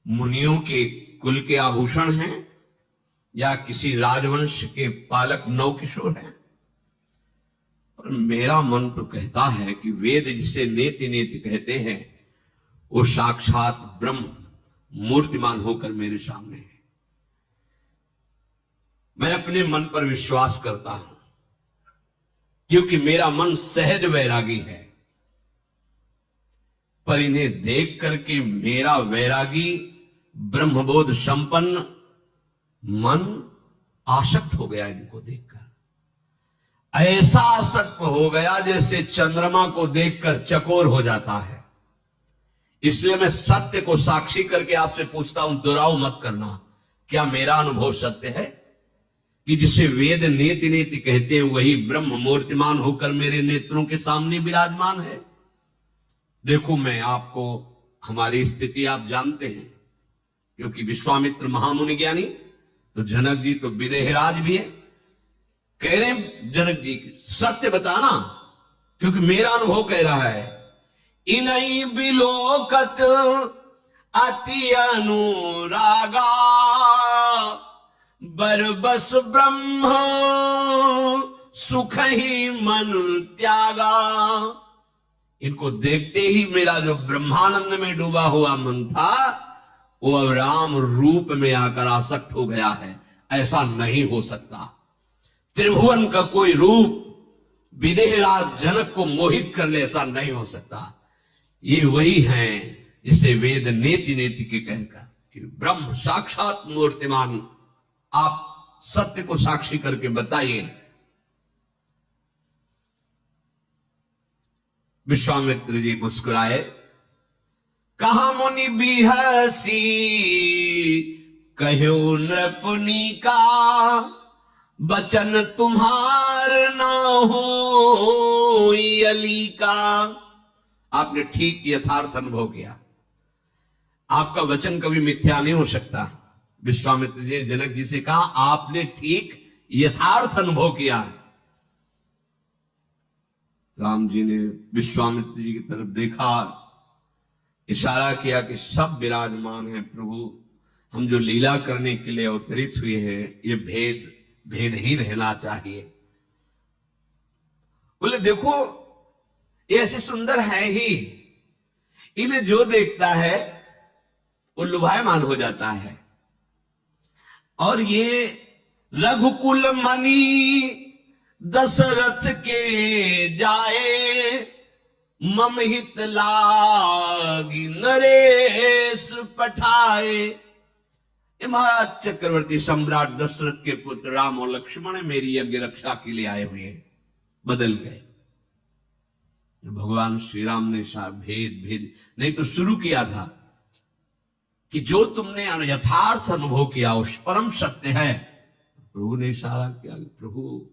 मुनियों के कुल के आभूषण हैं या किसी राजवंश के पालक नवकिशोर हैं? पर मेरा मन तो कहता है कि वेद जिसे नेति नेति कहते हैं वो साक्षात ब्रह्म मूर्तिमान होकर मेरे सामने है। मैं अपने मन पर विश्वास करता हूं क्योंकि मेरा मन सहज वैरागी है, पर इन्हें देख करके मेरा वैरागी ब्रह्मबोध संपन्न मन आसक्त हो गया। इनको देखकर ऐसा आसक्त हो गया जैसे चंद्रमा को देखकर चकोर हो जाता है। इसलिए मैं सत्य को साक्षी करके आपसे पूछता हूं, दुराव मत करना। क्या मेरा अनुभव सत्य है कि जिसे वेद नेति नेति कहते हैं वही ब्रह्म मूर्तिमान होकर मेरे नेत्रों के सामने विराजमान है? देखो, मैं आपको, हमारी स्थिति आप जानते हैं, क्योंकि विश्वामित्र महामुनि ज्ञानी, तो जनक जी तो विदेहराज भी है। कह रहे हैं जनक जी सत्य बताना, क्योंकि मेरा अनुभव कह रहा है, इनई बिलोकत अति अनुरागा, बरबस ब्रह्म सुख ही मन त्यागा। इनको देखते ही मेरा जो ब्रह्मानंद में डूबा हुआ मन था वो अब राम रूप में आकर आसक्त हो गया है। ऐसा नहीं हो सकता। त्रिभुवन का कोई रूप विदेहराज जनक को मोहित कर ले, ऐसा नहीं हो सकता। ये वही हैं जिसे वेद नेति नेति के कहकर कि ब्रह्म साक्षात मूर्तिमान। आप सत्य को साक्षी करके बताइए। विश्वामित्र जी मुस्कुराए, कहा मुनि बिहसी कहो नृपुनि का, बचन तुम्हार ना हो अली का। आपने ठीक यथार्थ अनुभव किया। आपका वचन कभी मिथ्या नहीं हो सकता। विश्वामित्र जी जनक जी से कहा, आपने ठीक यथार्थ अनुभव किया। राम जी ने विश्वामित्र जी की तरफ देखा, इशारा किया कि सब विराजमान है प्रभु, हम जो लीला करने के लिए अवतरित हुए हैं ये भेद ही रहना चाहिए। बोले देखो ये ऐसे सुंदर है ही, इन्हें जो देखता है वो लुभायमान हो जाता है। और ये रघुकुल मणि दशरथ के जाए, मम हित लागी नरेश पठाए। ये महाराज चक्रवर्ती सम्राट दशरथ के पुत्र राम और लक्ष्मण मेरी यज्ञ रक्षा के लिए आए हुए हैं। बदल गए। भगवान श्री राम ने भेद नहीं तो शुरू किया था कि जो तुमने यथार्थ अनुभव किया उस परम सत्य है। प्रभु ने इशारा किया, प्रभु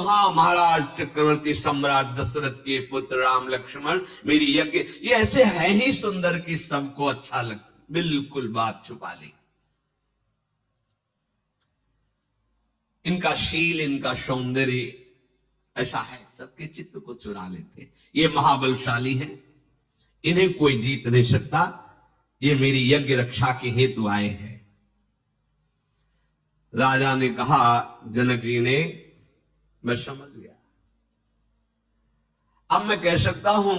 हाँ महाराज चक्रवर्ती सम्राट दशरथ के पुत्र राम लक्ष्मण मेरी यज्ञ ये ऐसे है ही सुंदर कि सबको अच्छा लगता। बिल्कुल बात छुपा ली। इनका शील, इनका सौंदर्य ऐसा है, सबके चित्त को चुरा लेते। ये महाबलशाली है, इन्हें कोई जीत नहीं सकता। ये मेरी यज्ञ रक्षा के हेतु आए हैं। राजा ने कहा, जनक जी ने, मैं समझ गया। अब मैं कह सकता हूं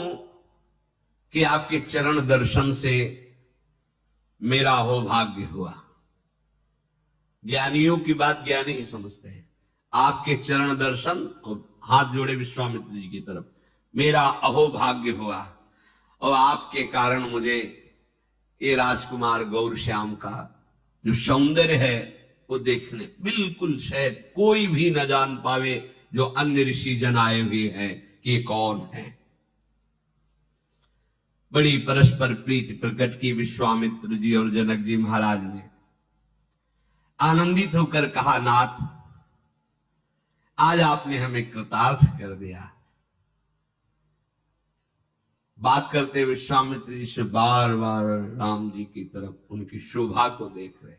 कि आपके चरण दर्शन से मेरा हो भाग्य हुआ। ज्ञानियों की बात ज्ञानी ही समझते हैं। आपके चरण दर्शन, और हाथ जोड़े विश्वामित्र जी की तरफ, मेरा अहोभाग्य हुआ और आपके कारण मुझे ये राजकुमार गौर श्याम का जो सौंदर्य है वो देखने बिल्कुल शायद कोई भी न जान पावे जो अन्य ऋषि जन आए हुए हैं कि कौन है। बड़ी परस्पर प्रीति प्रकट की विश्वामित्र जी और जनक जी महाराज ने। आनंदित होकर कहा, नाथ आज आपने हमें कृतार्थ कर दिया। बात करते विश्वामित्र जी से बार बार राम जी की तरफ उनकी शोभा को देख रहे,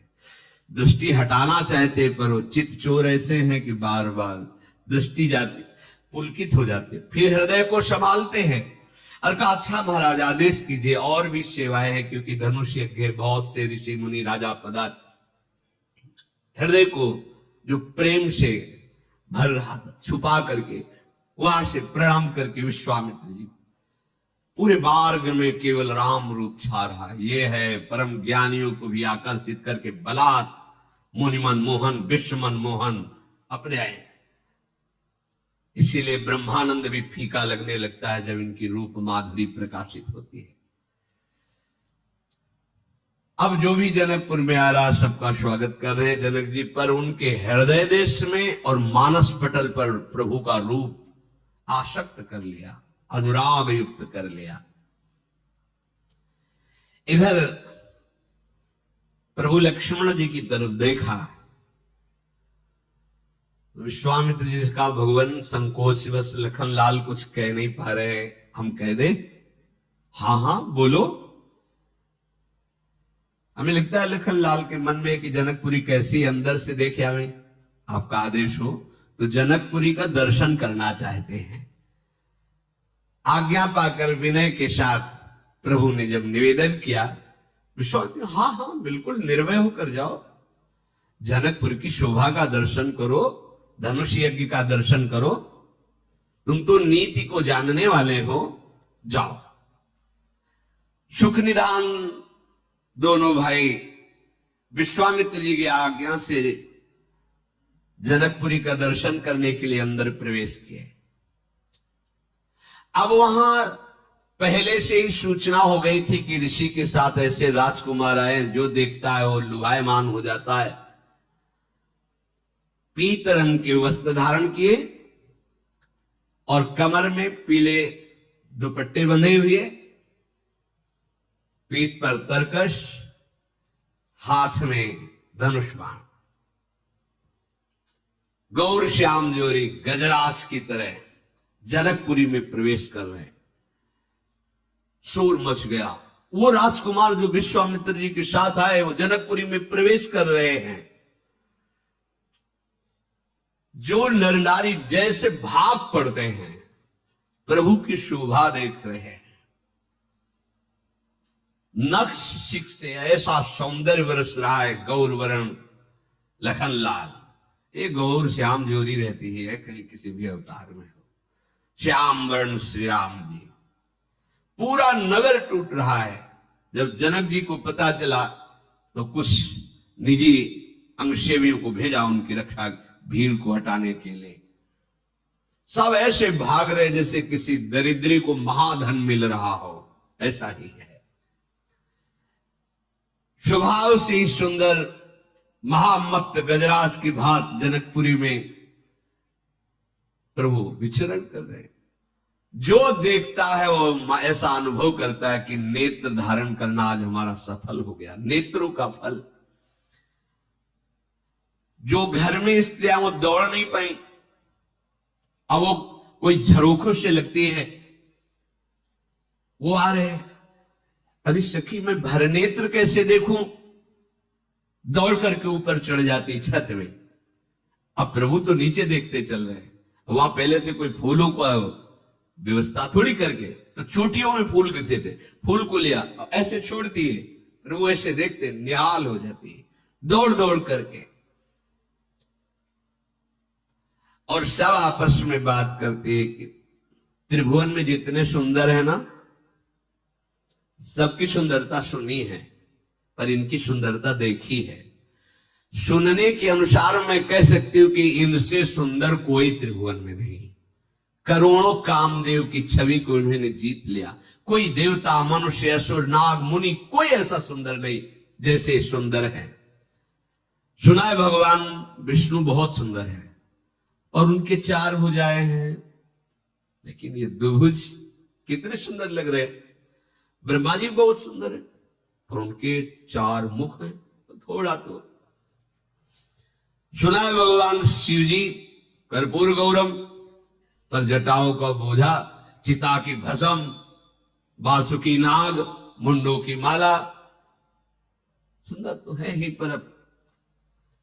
दृष्टि हटाना चाहते पर वो चित्त चोर ऐसे हैं कि बार बार दृष्टि जाती, पुलकित हो जाते, फिर हृदय को संभालते हैं और कहा, अच्छा महाराज आदेश कीजिए, और भी सेवाएं हैं क्योंकि धनुष यज्ञ बहुत से ऋषि मुनि राजा पदार्थ। हृदय को जो प्रेम से भर रहा था छुपा करके वहां से प्रणाम करके विश्वामित्र जी पूरे मार्ग में केवल राम रूप छा रहा है। ये है परम ज्ञानियों को भी आकर्षित करके बलात् मुनिमन मोहन विश्वमन मोहन अपने आए। इसीलिए ब्रह्मानंद भी फीका लगने लगता है जब इनकी रूप माधुरी प्रकाशित होती है। अब जो भी जनकपुर में आ रहा सबका स्वागत कर रहे हैं जनक जी, पर उनके हृदय देश में और मानस पटल पर प्रभु का रूप आसक्त कर लिया, अनुराग युक्त कर लिया। इधर प्रभु लक्ष्मण जी की तरफ देखा, विश्वामित्र जी का भगवान संकोच बस लखन लाल कुछ कह नहीं पा रहे, हम कह दे? हाँ हाँ बोलो। हमें लगता है लखन लाल के मन में कि जनकपुरी कैसी अंदर से देखे हमें, आपका आदेश हो तो जनकपुरी का दर्शन करना चाहते हैं। आज्ञा पाकर विनय के साथ प्रभु ने जब निवेदन किया, विश्वामित्र हाँ हाँ बिल्कुल निर्भय होकर जाओ, जनकपुर की शोभा का दर्शन करो, धनुष यज्ञ का दर्शन करो, तुम तो नीति को जानने वाले हो, जाओ। सुख निदान दोनों भाई विश्वामित्र जी की आज्ञा से जनकपुरी का दर्शन करने के लिए अंदर प्रवेश किए। अब वहां पहले से ही सूचना हो गई थी कि ऋषि के साथ ऐसे राजकुमार आए, जो देखता है वो लुभायमान हो जाता है। पीत रंग के वस्त्र धारण किए और कमर में पीले दुपट्टे बंधे हुए, पीठ पर तरकश, हाथ में धनुष बाण, गौर श्याम जोरी गजराज की तरह जनकपुरी में प्रवेश कर रहे हैं। शोर मच गया। वो राजकुमार जो विश्वामित्र जी के साथ आए वो जनकपुरी में प्रवेश कर रहे हैं। जो नर नारी जैसे भाग पड़ते हैं, प्रभु की शोभा देख रहे हैं। नख से ऐसा सौंदर्य बरस रहा है। गौर वर्ण लखन लाल, ये गौर श्याम जोड़ी रहती है कहीं किसी भी अवतार में हो। श्याम वर्ण श्री राम जी। पूरा नगर टूट रहा है। जब जनक जी को पता चला तो कुछ निजी अंगसेवियों को भेजा उनकी रक्षा, भीड़ को हटाने के लिए। सब ऐसे भाग रहे जैसे किसी दरिद्री को महाधन मिल रहा हो, ऐसा ही है। स्वभाव से ही सुंदर महामत्त गजराज की भांति जनकपुरी में प्रभु विचरण कर रहे हैं। जो देखता है वो ऐसा अनुभव करता है कि नेत्र धारण करना आज हमारा सफल हो गया। नेत्रों का फल। जो घर में स्त्रियां वो दौड़ नहीं पाई, अब वो कोई झरोखों से लगती है, वो आ रहे हैं। अरे सखी मैं भर नेत्र कैसे देखूं? दौड़ करके ऊपर चढ़ जाती छत में। अब प्रभु तो नीचे देखते चल रहे हैं। वहां पहले से कोई फूलों को व्यवस्था थोड़ी करके, तो चोटियों में फूल गिरते थे, फूल को लिया ऐसे छोड़ती है, प्रभु ऐसे देखते निहाल हो जाती है दौड़ दौड़ करके। और सब आपस में बात करते हैं कि त्रिभुवन में जितने सुंदर है ना, सबकी सुंदरता सुनी है पर इनकी सुंदरता देखी है। सुनने के अनुसार मैं कह सकती हूं कि इनसे सुंदर कोई त्रिभुवन में नहीं। करोड़ों कामदेव की छवि को इन्होंने जीत लिया। कोई देवता, मनुष्य, असुर, नाग, मुनि कोई ऐसा सुंदर नहीं जैसे सुंदर है। सुना है भगवान विष्णु बहुत सुंदर है और उनके 4 भुजाएं हैं, लेकिन ये दुभुज कितने सुंदर लग रहे हैं। ब्रह्मा जी बहुत सुंदर है और उनके 4 मुख हैं, तो थोड़ा तो। सुना है भगवान शिव जी कर्पूर गौरम, पर जटाओं का बोझा, चिता की भस्म, बासुकी नाग, मुंडों की माला। सुंदर तो है ही, पर अब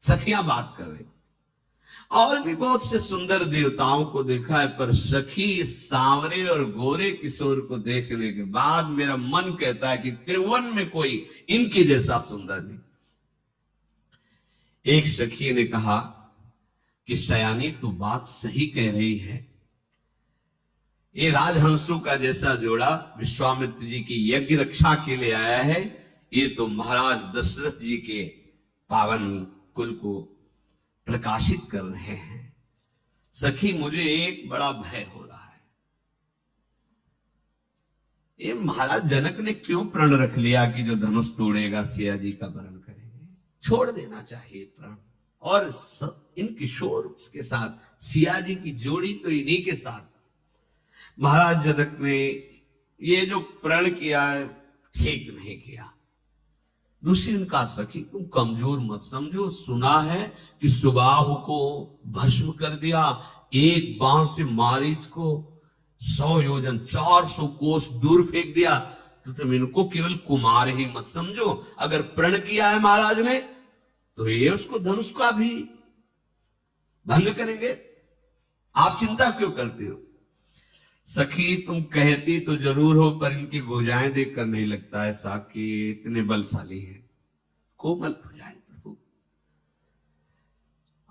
सखियां बात कर रही। और भी बहुत से सुंदर देवताओं को देखा है, पर सखी सांवरे और गोरे किशोर को देखने के बाद मेरा मन कहता है कि त्रिभुवन में कोई इनके जैसा सुंदर नहीं। एक सखी ने कहा कि सयानी तू बात सही कह रही है। ये राजहंसों का जैसा जोड़ा विश्वामित्र जी की यज्ञ रक्षा के लिए आया है, ये तो महाराज दशरथ जी के पावन कुल को प्रकाशित कर रहे हैं। सखी मुझे एक बड़ा भय हो रहा है। ये महाराज जनक ने क्यों प्रण रख लिया कि जो धनुष तोड़ेगा सिया जी का वरण करेंगे? छोड़ देना चाहिए प्रण। और इन किशोर के साथ सिया जी की जोड़ी तो इन्हीं के साथ। महाराज जनक ने ये जो प्रण किया है ठीक नहीं किया। दूसरी उनका सखी तुम कमजोर मत समझो। सुना है कि सुबाहु को भस्म कर दिया, एक बाण से मारीच को 100 योजन 400 कोस दूर फेंक दिया। तो तुम इनको केवल कुमार ही मत समझो। अगर प्रण किया है महाराज ने तो ये उसको धनुष का भी भंग करेंगे। आप चिंता क्यों करते हो? सखी तुम कहती तो जरूर हो, पर इनकी भुजाएं देखकर नहीं लगता ऐसा कि इतने बलशाली हैं। कोमल भुजाएं प्रभु।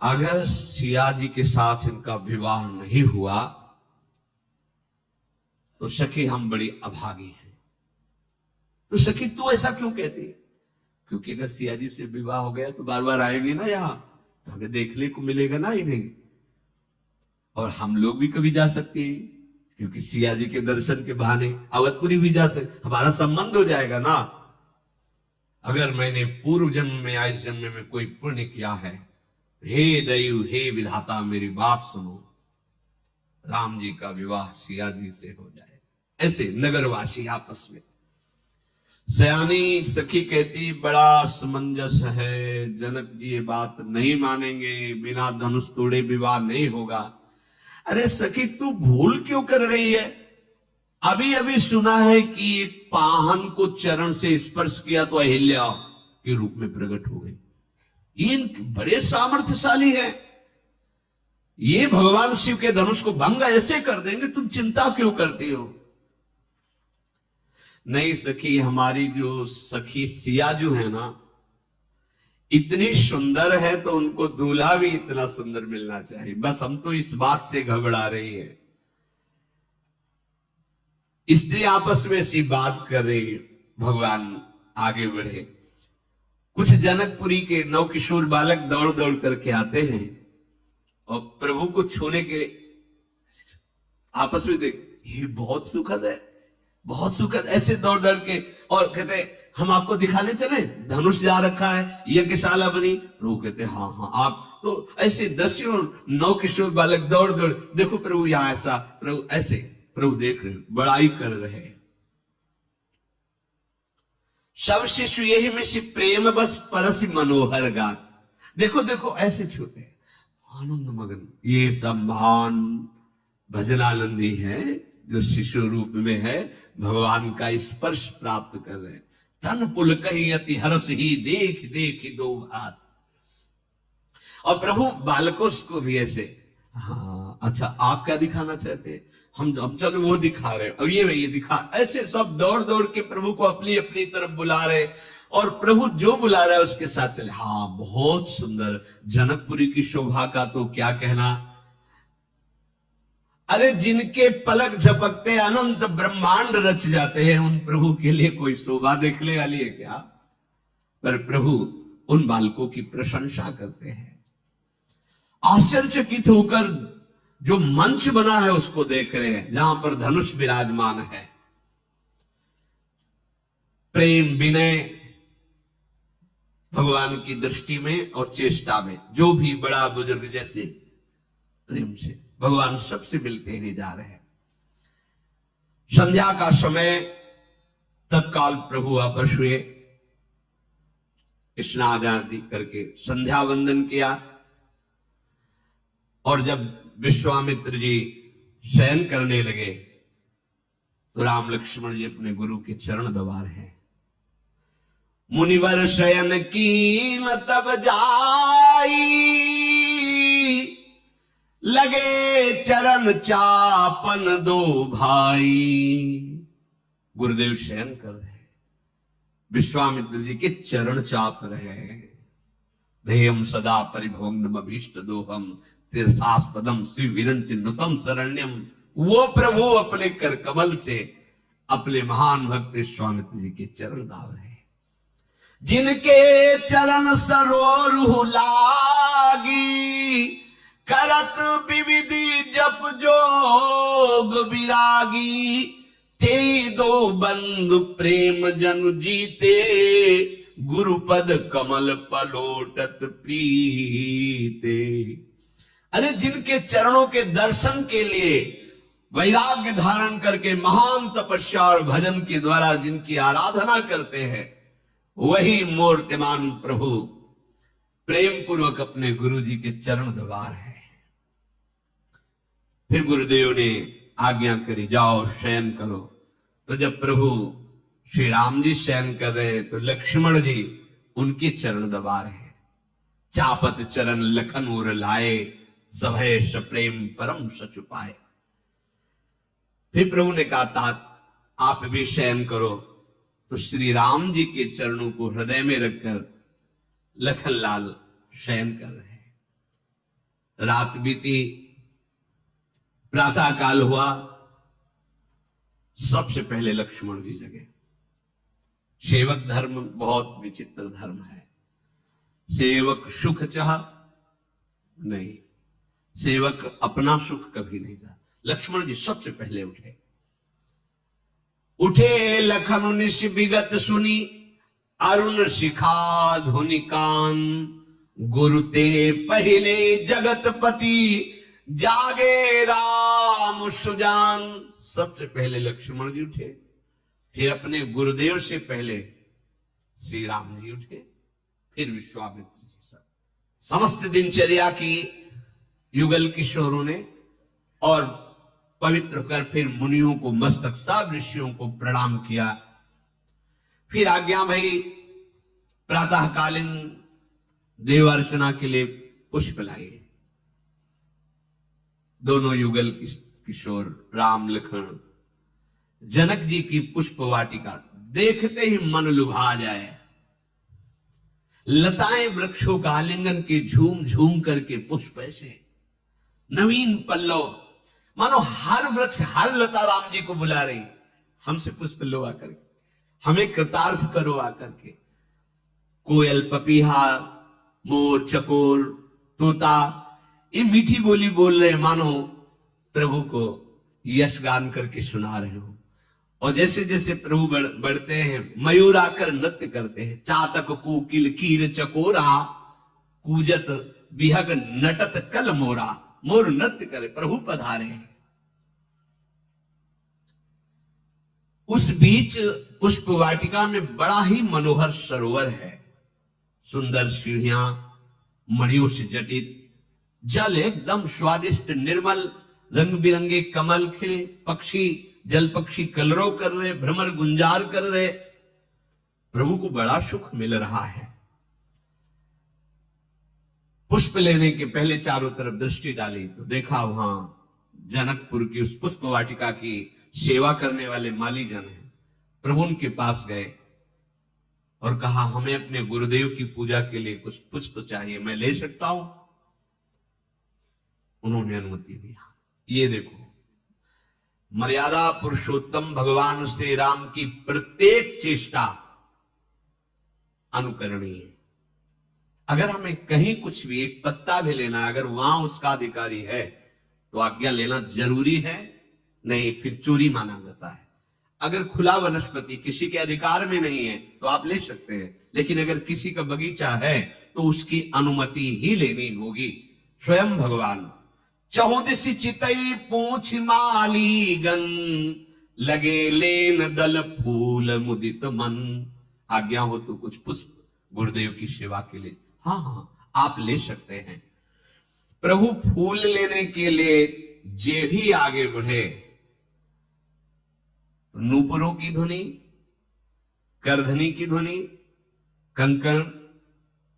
अगर सिया जी के साथ इनका विवाह नहीं हुआ तो सखी हम बड़ी अभागी हैं। तो सखी तू ऐसा क्यों कहती? क्योंकि अगर सिया जी से विवाह हो गया तो बार बार आएंगे ना यहां, तो हमें देखने को मिलेगा ना इन्हें। और हम लोग भी कभी जा सकते हैं, क्योंकि सिया जी के दर्शन के बहाने अवधपुरी भी जा सकते, हमारा संबंध हो जाएगा ना। अगर मैंने पूर्व जन्म में या इस जन्म में कोई पुण्य किया है, हे दैव हे विधाता मेरी बात सुनो, राम जी का विवाह सिया जी से हो जाए। ऐसे नगरवासी आपस में। सयानी सखी कहती बड़ा समंजस है, जनक जी ये बात नहीं मानेंगे, बिना धनुष तोड़े विवाह नहीं होगा। अरे सखी तू भूल क्यों कर रही है? अभी अभी सुना है कि एक पाहन को चरण से स्पर्श किया तो अहिल्या के रूप में प्रकट हो गई। ये बड़े सामर्थ्यशाली है, ये भगवान शिव के धनुष को भंग ऐसे कर देंगे, तुम चिंता क्यों करती हो? नहीं सखी, हमारी जो सखी सियाजू है ना, इतनी सुंदर है तो उनको दूल्हा भी इतना सुंदर मिलना चाहिए। बस हम तो इस बात से घबरा रही है। स्त्री आपस में ऐसी बात कर रही, भगवान आगे बढ़े। कुछ जनकपुरी के नवकिशोर बालक दौड़ दौड़ करके आते हैं और प्रभु को छूने के आपस में देख, ये बहुत सुखद है, बहुत सुखद, ऐसे दौड़ दौड़ के और कहते हम आपको दिखाने चले, धनुष जा रखा है, यज्ञशाला बनी। प्रभु कहते हाँ हाँ आप तो ऐसे दसियों नवकिशोर बालक दौड़ दौड़, देखो प्रभु यहां ऐसा, प्रभु ऐसे, प्रभु देख रहे, बड़ाई कर रहे। सब शिशु यही में से प्रेम बस परस मनोहर गान। देखो देखो ऐसे छूते आनंद मगन। ये सब महान भजनानंदी है जो शिशु रूप में है, भगवान का स्पर्श प्राप्त कर रहे। तन पुलकहि अति हर्ष ही देख देख दो हाथ। और प्रभु बालकों को भी ऐसे, हाँ अच्छा आप क्या दिखाना चाहते, हम चलो वो दिखा रहे, अब ये दिखा, ऐसे सब दौड़ दौड़ के प्रभु को अपनी अपनी तरफ बुला रहे और प्रभु जो बुला रहा है उसके साथ चले। हाँ बहुत सुंदर, जनकपुरी की शोभा का तो क्या कहना। अरे जिनके पलक झपकते अनंत ब्रह्मांड रच जाते हैं, उन प्रभु के लिए कोई शोभा देखने वाली है क्या? पर प्रभु उन बालकों की प्रशंसा करते हैं। आश्चर्यचकित होकर जो मंच बना है उसको देख रहे हैं, जहां पर धनुष विराजमान है। प्रेम विनय भगवान की दृष्टि में और चेष्टा में, जो भी बड़ा बुजुर्ग जैसे प्रेम से भगवान सबसे मिलते हुए जा रहे हैं। संध्या का समय, तत्काल प्रभु वापस हुए, स्नान आदि करके संध्या वंदन किया। और जब विश्वामित्र जी शयन करने लगे तो राम लक्ष्मण जी अपने गुरु के चरण दबा रहे हैं। मुनिवर शयन कीन तब जाई, लगे चरण चापन दो भाई। गुरुदेव शयन कर रहे हैं, विश्वामित्र जी के चरण चाप रहे हैं। ध्येयम सदा परिभोग्नम अभीष्ट दोहम तीर्थास्पदम श्री विरंच नुतम शरण्यम। वो प्रभु अपने कर कमल से अपने महान भक्त विश्वामित्र जी के चरण दाव रहे, जिनके चरण सरोरु लागी, करत विविधि जप जोग विरागी। ते दो बंधु प्रेम जनु जीते, गुरुपद कमल पलोटत प्रीते। अरे जिनके चरणों के दर्शन के लिए वैराग्य धारण करके महान तपस्या और भजन के द्वारा जिनकी आराधना करते हैं, वही मूर्तिमान प्रभु प्रेम पूर्वक अपने गुरु जी के चरण दबा रहे हैं। फिर गुरुदेव ने आज्ञा करी, जाओ शयन करो। तो जब प्रभु श्री राम जी शयन कर रहे हैं तो लक्ष्मण जी उनके चरण दबा रहे हैं। चापत चरण लखन उर लाए, सभय सप्रेम परम सचुपाए। फिर प्रभु ने कहा, तात आप भी शयन करो। तो श्री राम जी के चरणों को हृदय में रखकर लखनलाल शयन कर रहे हैं। रात बीती, प्रातः काल हुआ, सबसे पहले लक्ष्मण जी जगे। सेवक धर्म बहुत विचित्र धर्म है। सेवक सुख चाह नहीं, सेवक अपना सुख कभी नहीं चाह। लक्ष्मण जी सबसे पहले उठे। उठे लखन निश विगत सुनी, अरुण शिखा धुनि कान। गुरु ते पहले जगतपति, जागे राम सुजान। सबसे पहले लक्ष्मण जी उठे, फिर अपने गुरुदेव से पहले श्री राम जी उठे, फिर विश्वामित्र जी। सब समस्त दिनचर्या की युगल किशोरों ने और पवित्र होकर फिर मुनियों को मस्तक, सब ऋषियों को प्रणाम किया। फिर आज्ञा भई, प्रातःकालीन देव अर्चना के लिए पुष्प लाए। दोनों युगल किशोर राम लखन जनक जी की पुष्प वाटिका देखते ही मन लुभा जाए। लताएं वृक्षों का आलिंगन के झूम झूम करके पुष्प ऐसे नवीन पल्लव, मानो हर वृक्ष हर लता राम जी को बुला रही, हमसे पुष्प लो आकर के, हमें कृतार्थ करो आकर के। कोयल, पपीहा, मोर, चकोर, तोता ये मीठी बोली बोल रहे, मानो प्रभु को यश गान करके सुना रहे हो। और जैसे जैसे प्रभु बढ़ते हैं, मयूर आकर नृत्य करते हैं। चातक कोकिल कीर चकोरा, कूजत बिहग नटत कल मोरा। मोर नृत्य करे, प्रभु पधारे हैं। उस बीच पुष्प वाटिका में बड़ा ही मनोहर सरोवर है, सुंदर सीढ़ियां, मणियों से जटित, जल एकदम स्वादिष्ट निर्मल, रंग बिरंगे कमल खिले, पक्षी, जल पक्षी कलरव कर रहे, भ्रमर गुंजार कर रहे। प्रभु को बड़ा सुख मिल रहा है। पुष्प लेने के पहले चारों तरफ दृष्टि डाली तो देखा वहां जनकपुर की उस पुष्प वाटिका की सेवा करने वाले माली जन हैं। प्रभु उनके पास गए और कहा, हमें अपने गुरुदेव की पूजा के लिए कुछ पुष्प चाहिए, मैं ले सकता हूं? उन्होंने अनुमति दिया। ये देखो, मर्यादा पुरुषोत्तम भगवान श्री राम की प्रत्येक चेष्टा अनुकरणीय है। अगर हमें कहीं कुछ भी एक पत्ता भी लेना, अगर वहां उसका अधिकारी है तो आज्ञा लेना जरूरी है, नहीं फिर चोरी माना जाता है। अगर खुला वनस्पति किसी के अधिकार में नहीं है तो आप ले सकते हैं, लेकिन अगर किसी का बगीचा है तो उसकी अनुमति ही लेनी होगी। स्वयं भगवान चहुदिस चितई पूछ माली गन, लगे लेन दल फूल मुदित मन। आज्ञा हो तो कुछ पुष्प गुरुदेव की सेवा के लिए, हाँ आप ले सकते हैं। प्रभु फूल लेने के लिए जे भी आगे बढ़े, नूपुरों की ध्वनि, करधनी की ध्वनि, कंकण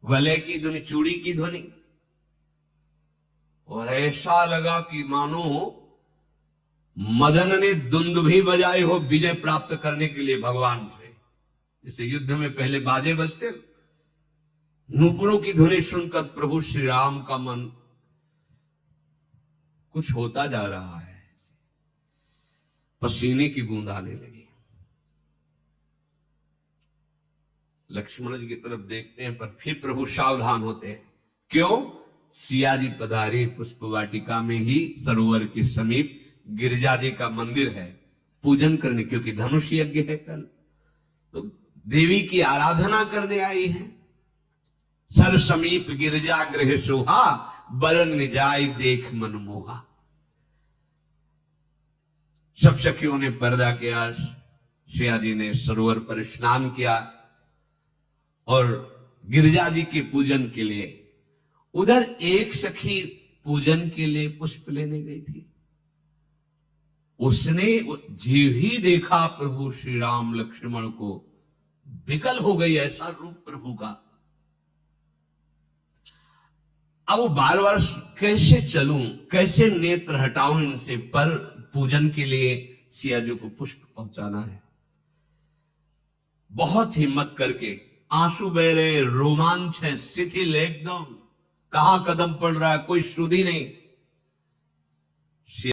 वलय की ध्वनि, चूड़ी की ध्वनि, और ऐसा लगा कि मानो मदन ने दुंदुभी बजाई हो विजय प्राप्त करने के लिए भगवान से। जैसे युद्ध में पहले बाजे बजते, नूपुरों की ध्वनि सुनकर प्रभु श्री राम का मन कुछ होता जा रहा है, पसीने की बूंद आने लगी। लक्ष्मण जी की तरफ देखते हैं पर फिर प्रभु सावधान होते हैं। क्यों? सिया जी पधारे पुष्प वाटिका में ही, सरोवर के समीप गिरिजा जी का मंदिर है, पूजन करने, क्योंकि धनुष यज्ञ है कल, तो देवी की आराधना करने आई है। सर समीप गिरिजा गृह सोहा, बरन निजाय देख मन मोहा। सब सखियों ने पर्दा किया, सिया जी ने सरोवर पर स्नान किया और गिरिजा जी के पूजन के लिए, उधर एक सखी पूजन के लिए पुष्प लेने गई थी। उसने जी ही देखा प्रभु श्री राम लक्ष्मण को, विकल हो गई, ऐसा रूप प्रभु का। अब वो बार बार कैसे चलूं, कैसे नेत्र हटाऊं इनसे, पर पूजन के लिए सिया जी को पुष्प पहुंचाना है। बहुत हिम्मत करके, आंसू बह रहे, रोमांच है, शिथिल एकदम, कहां कदम पड़ रहा है, कोई सुधि नहीं,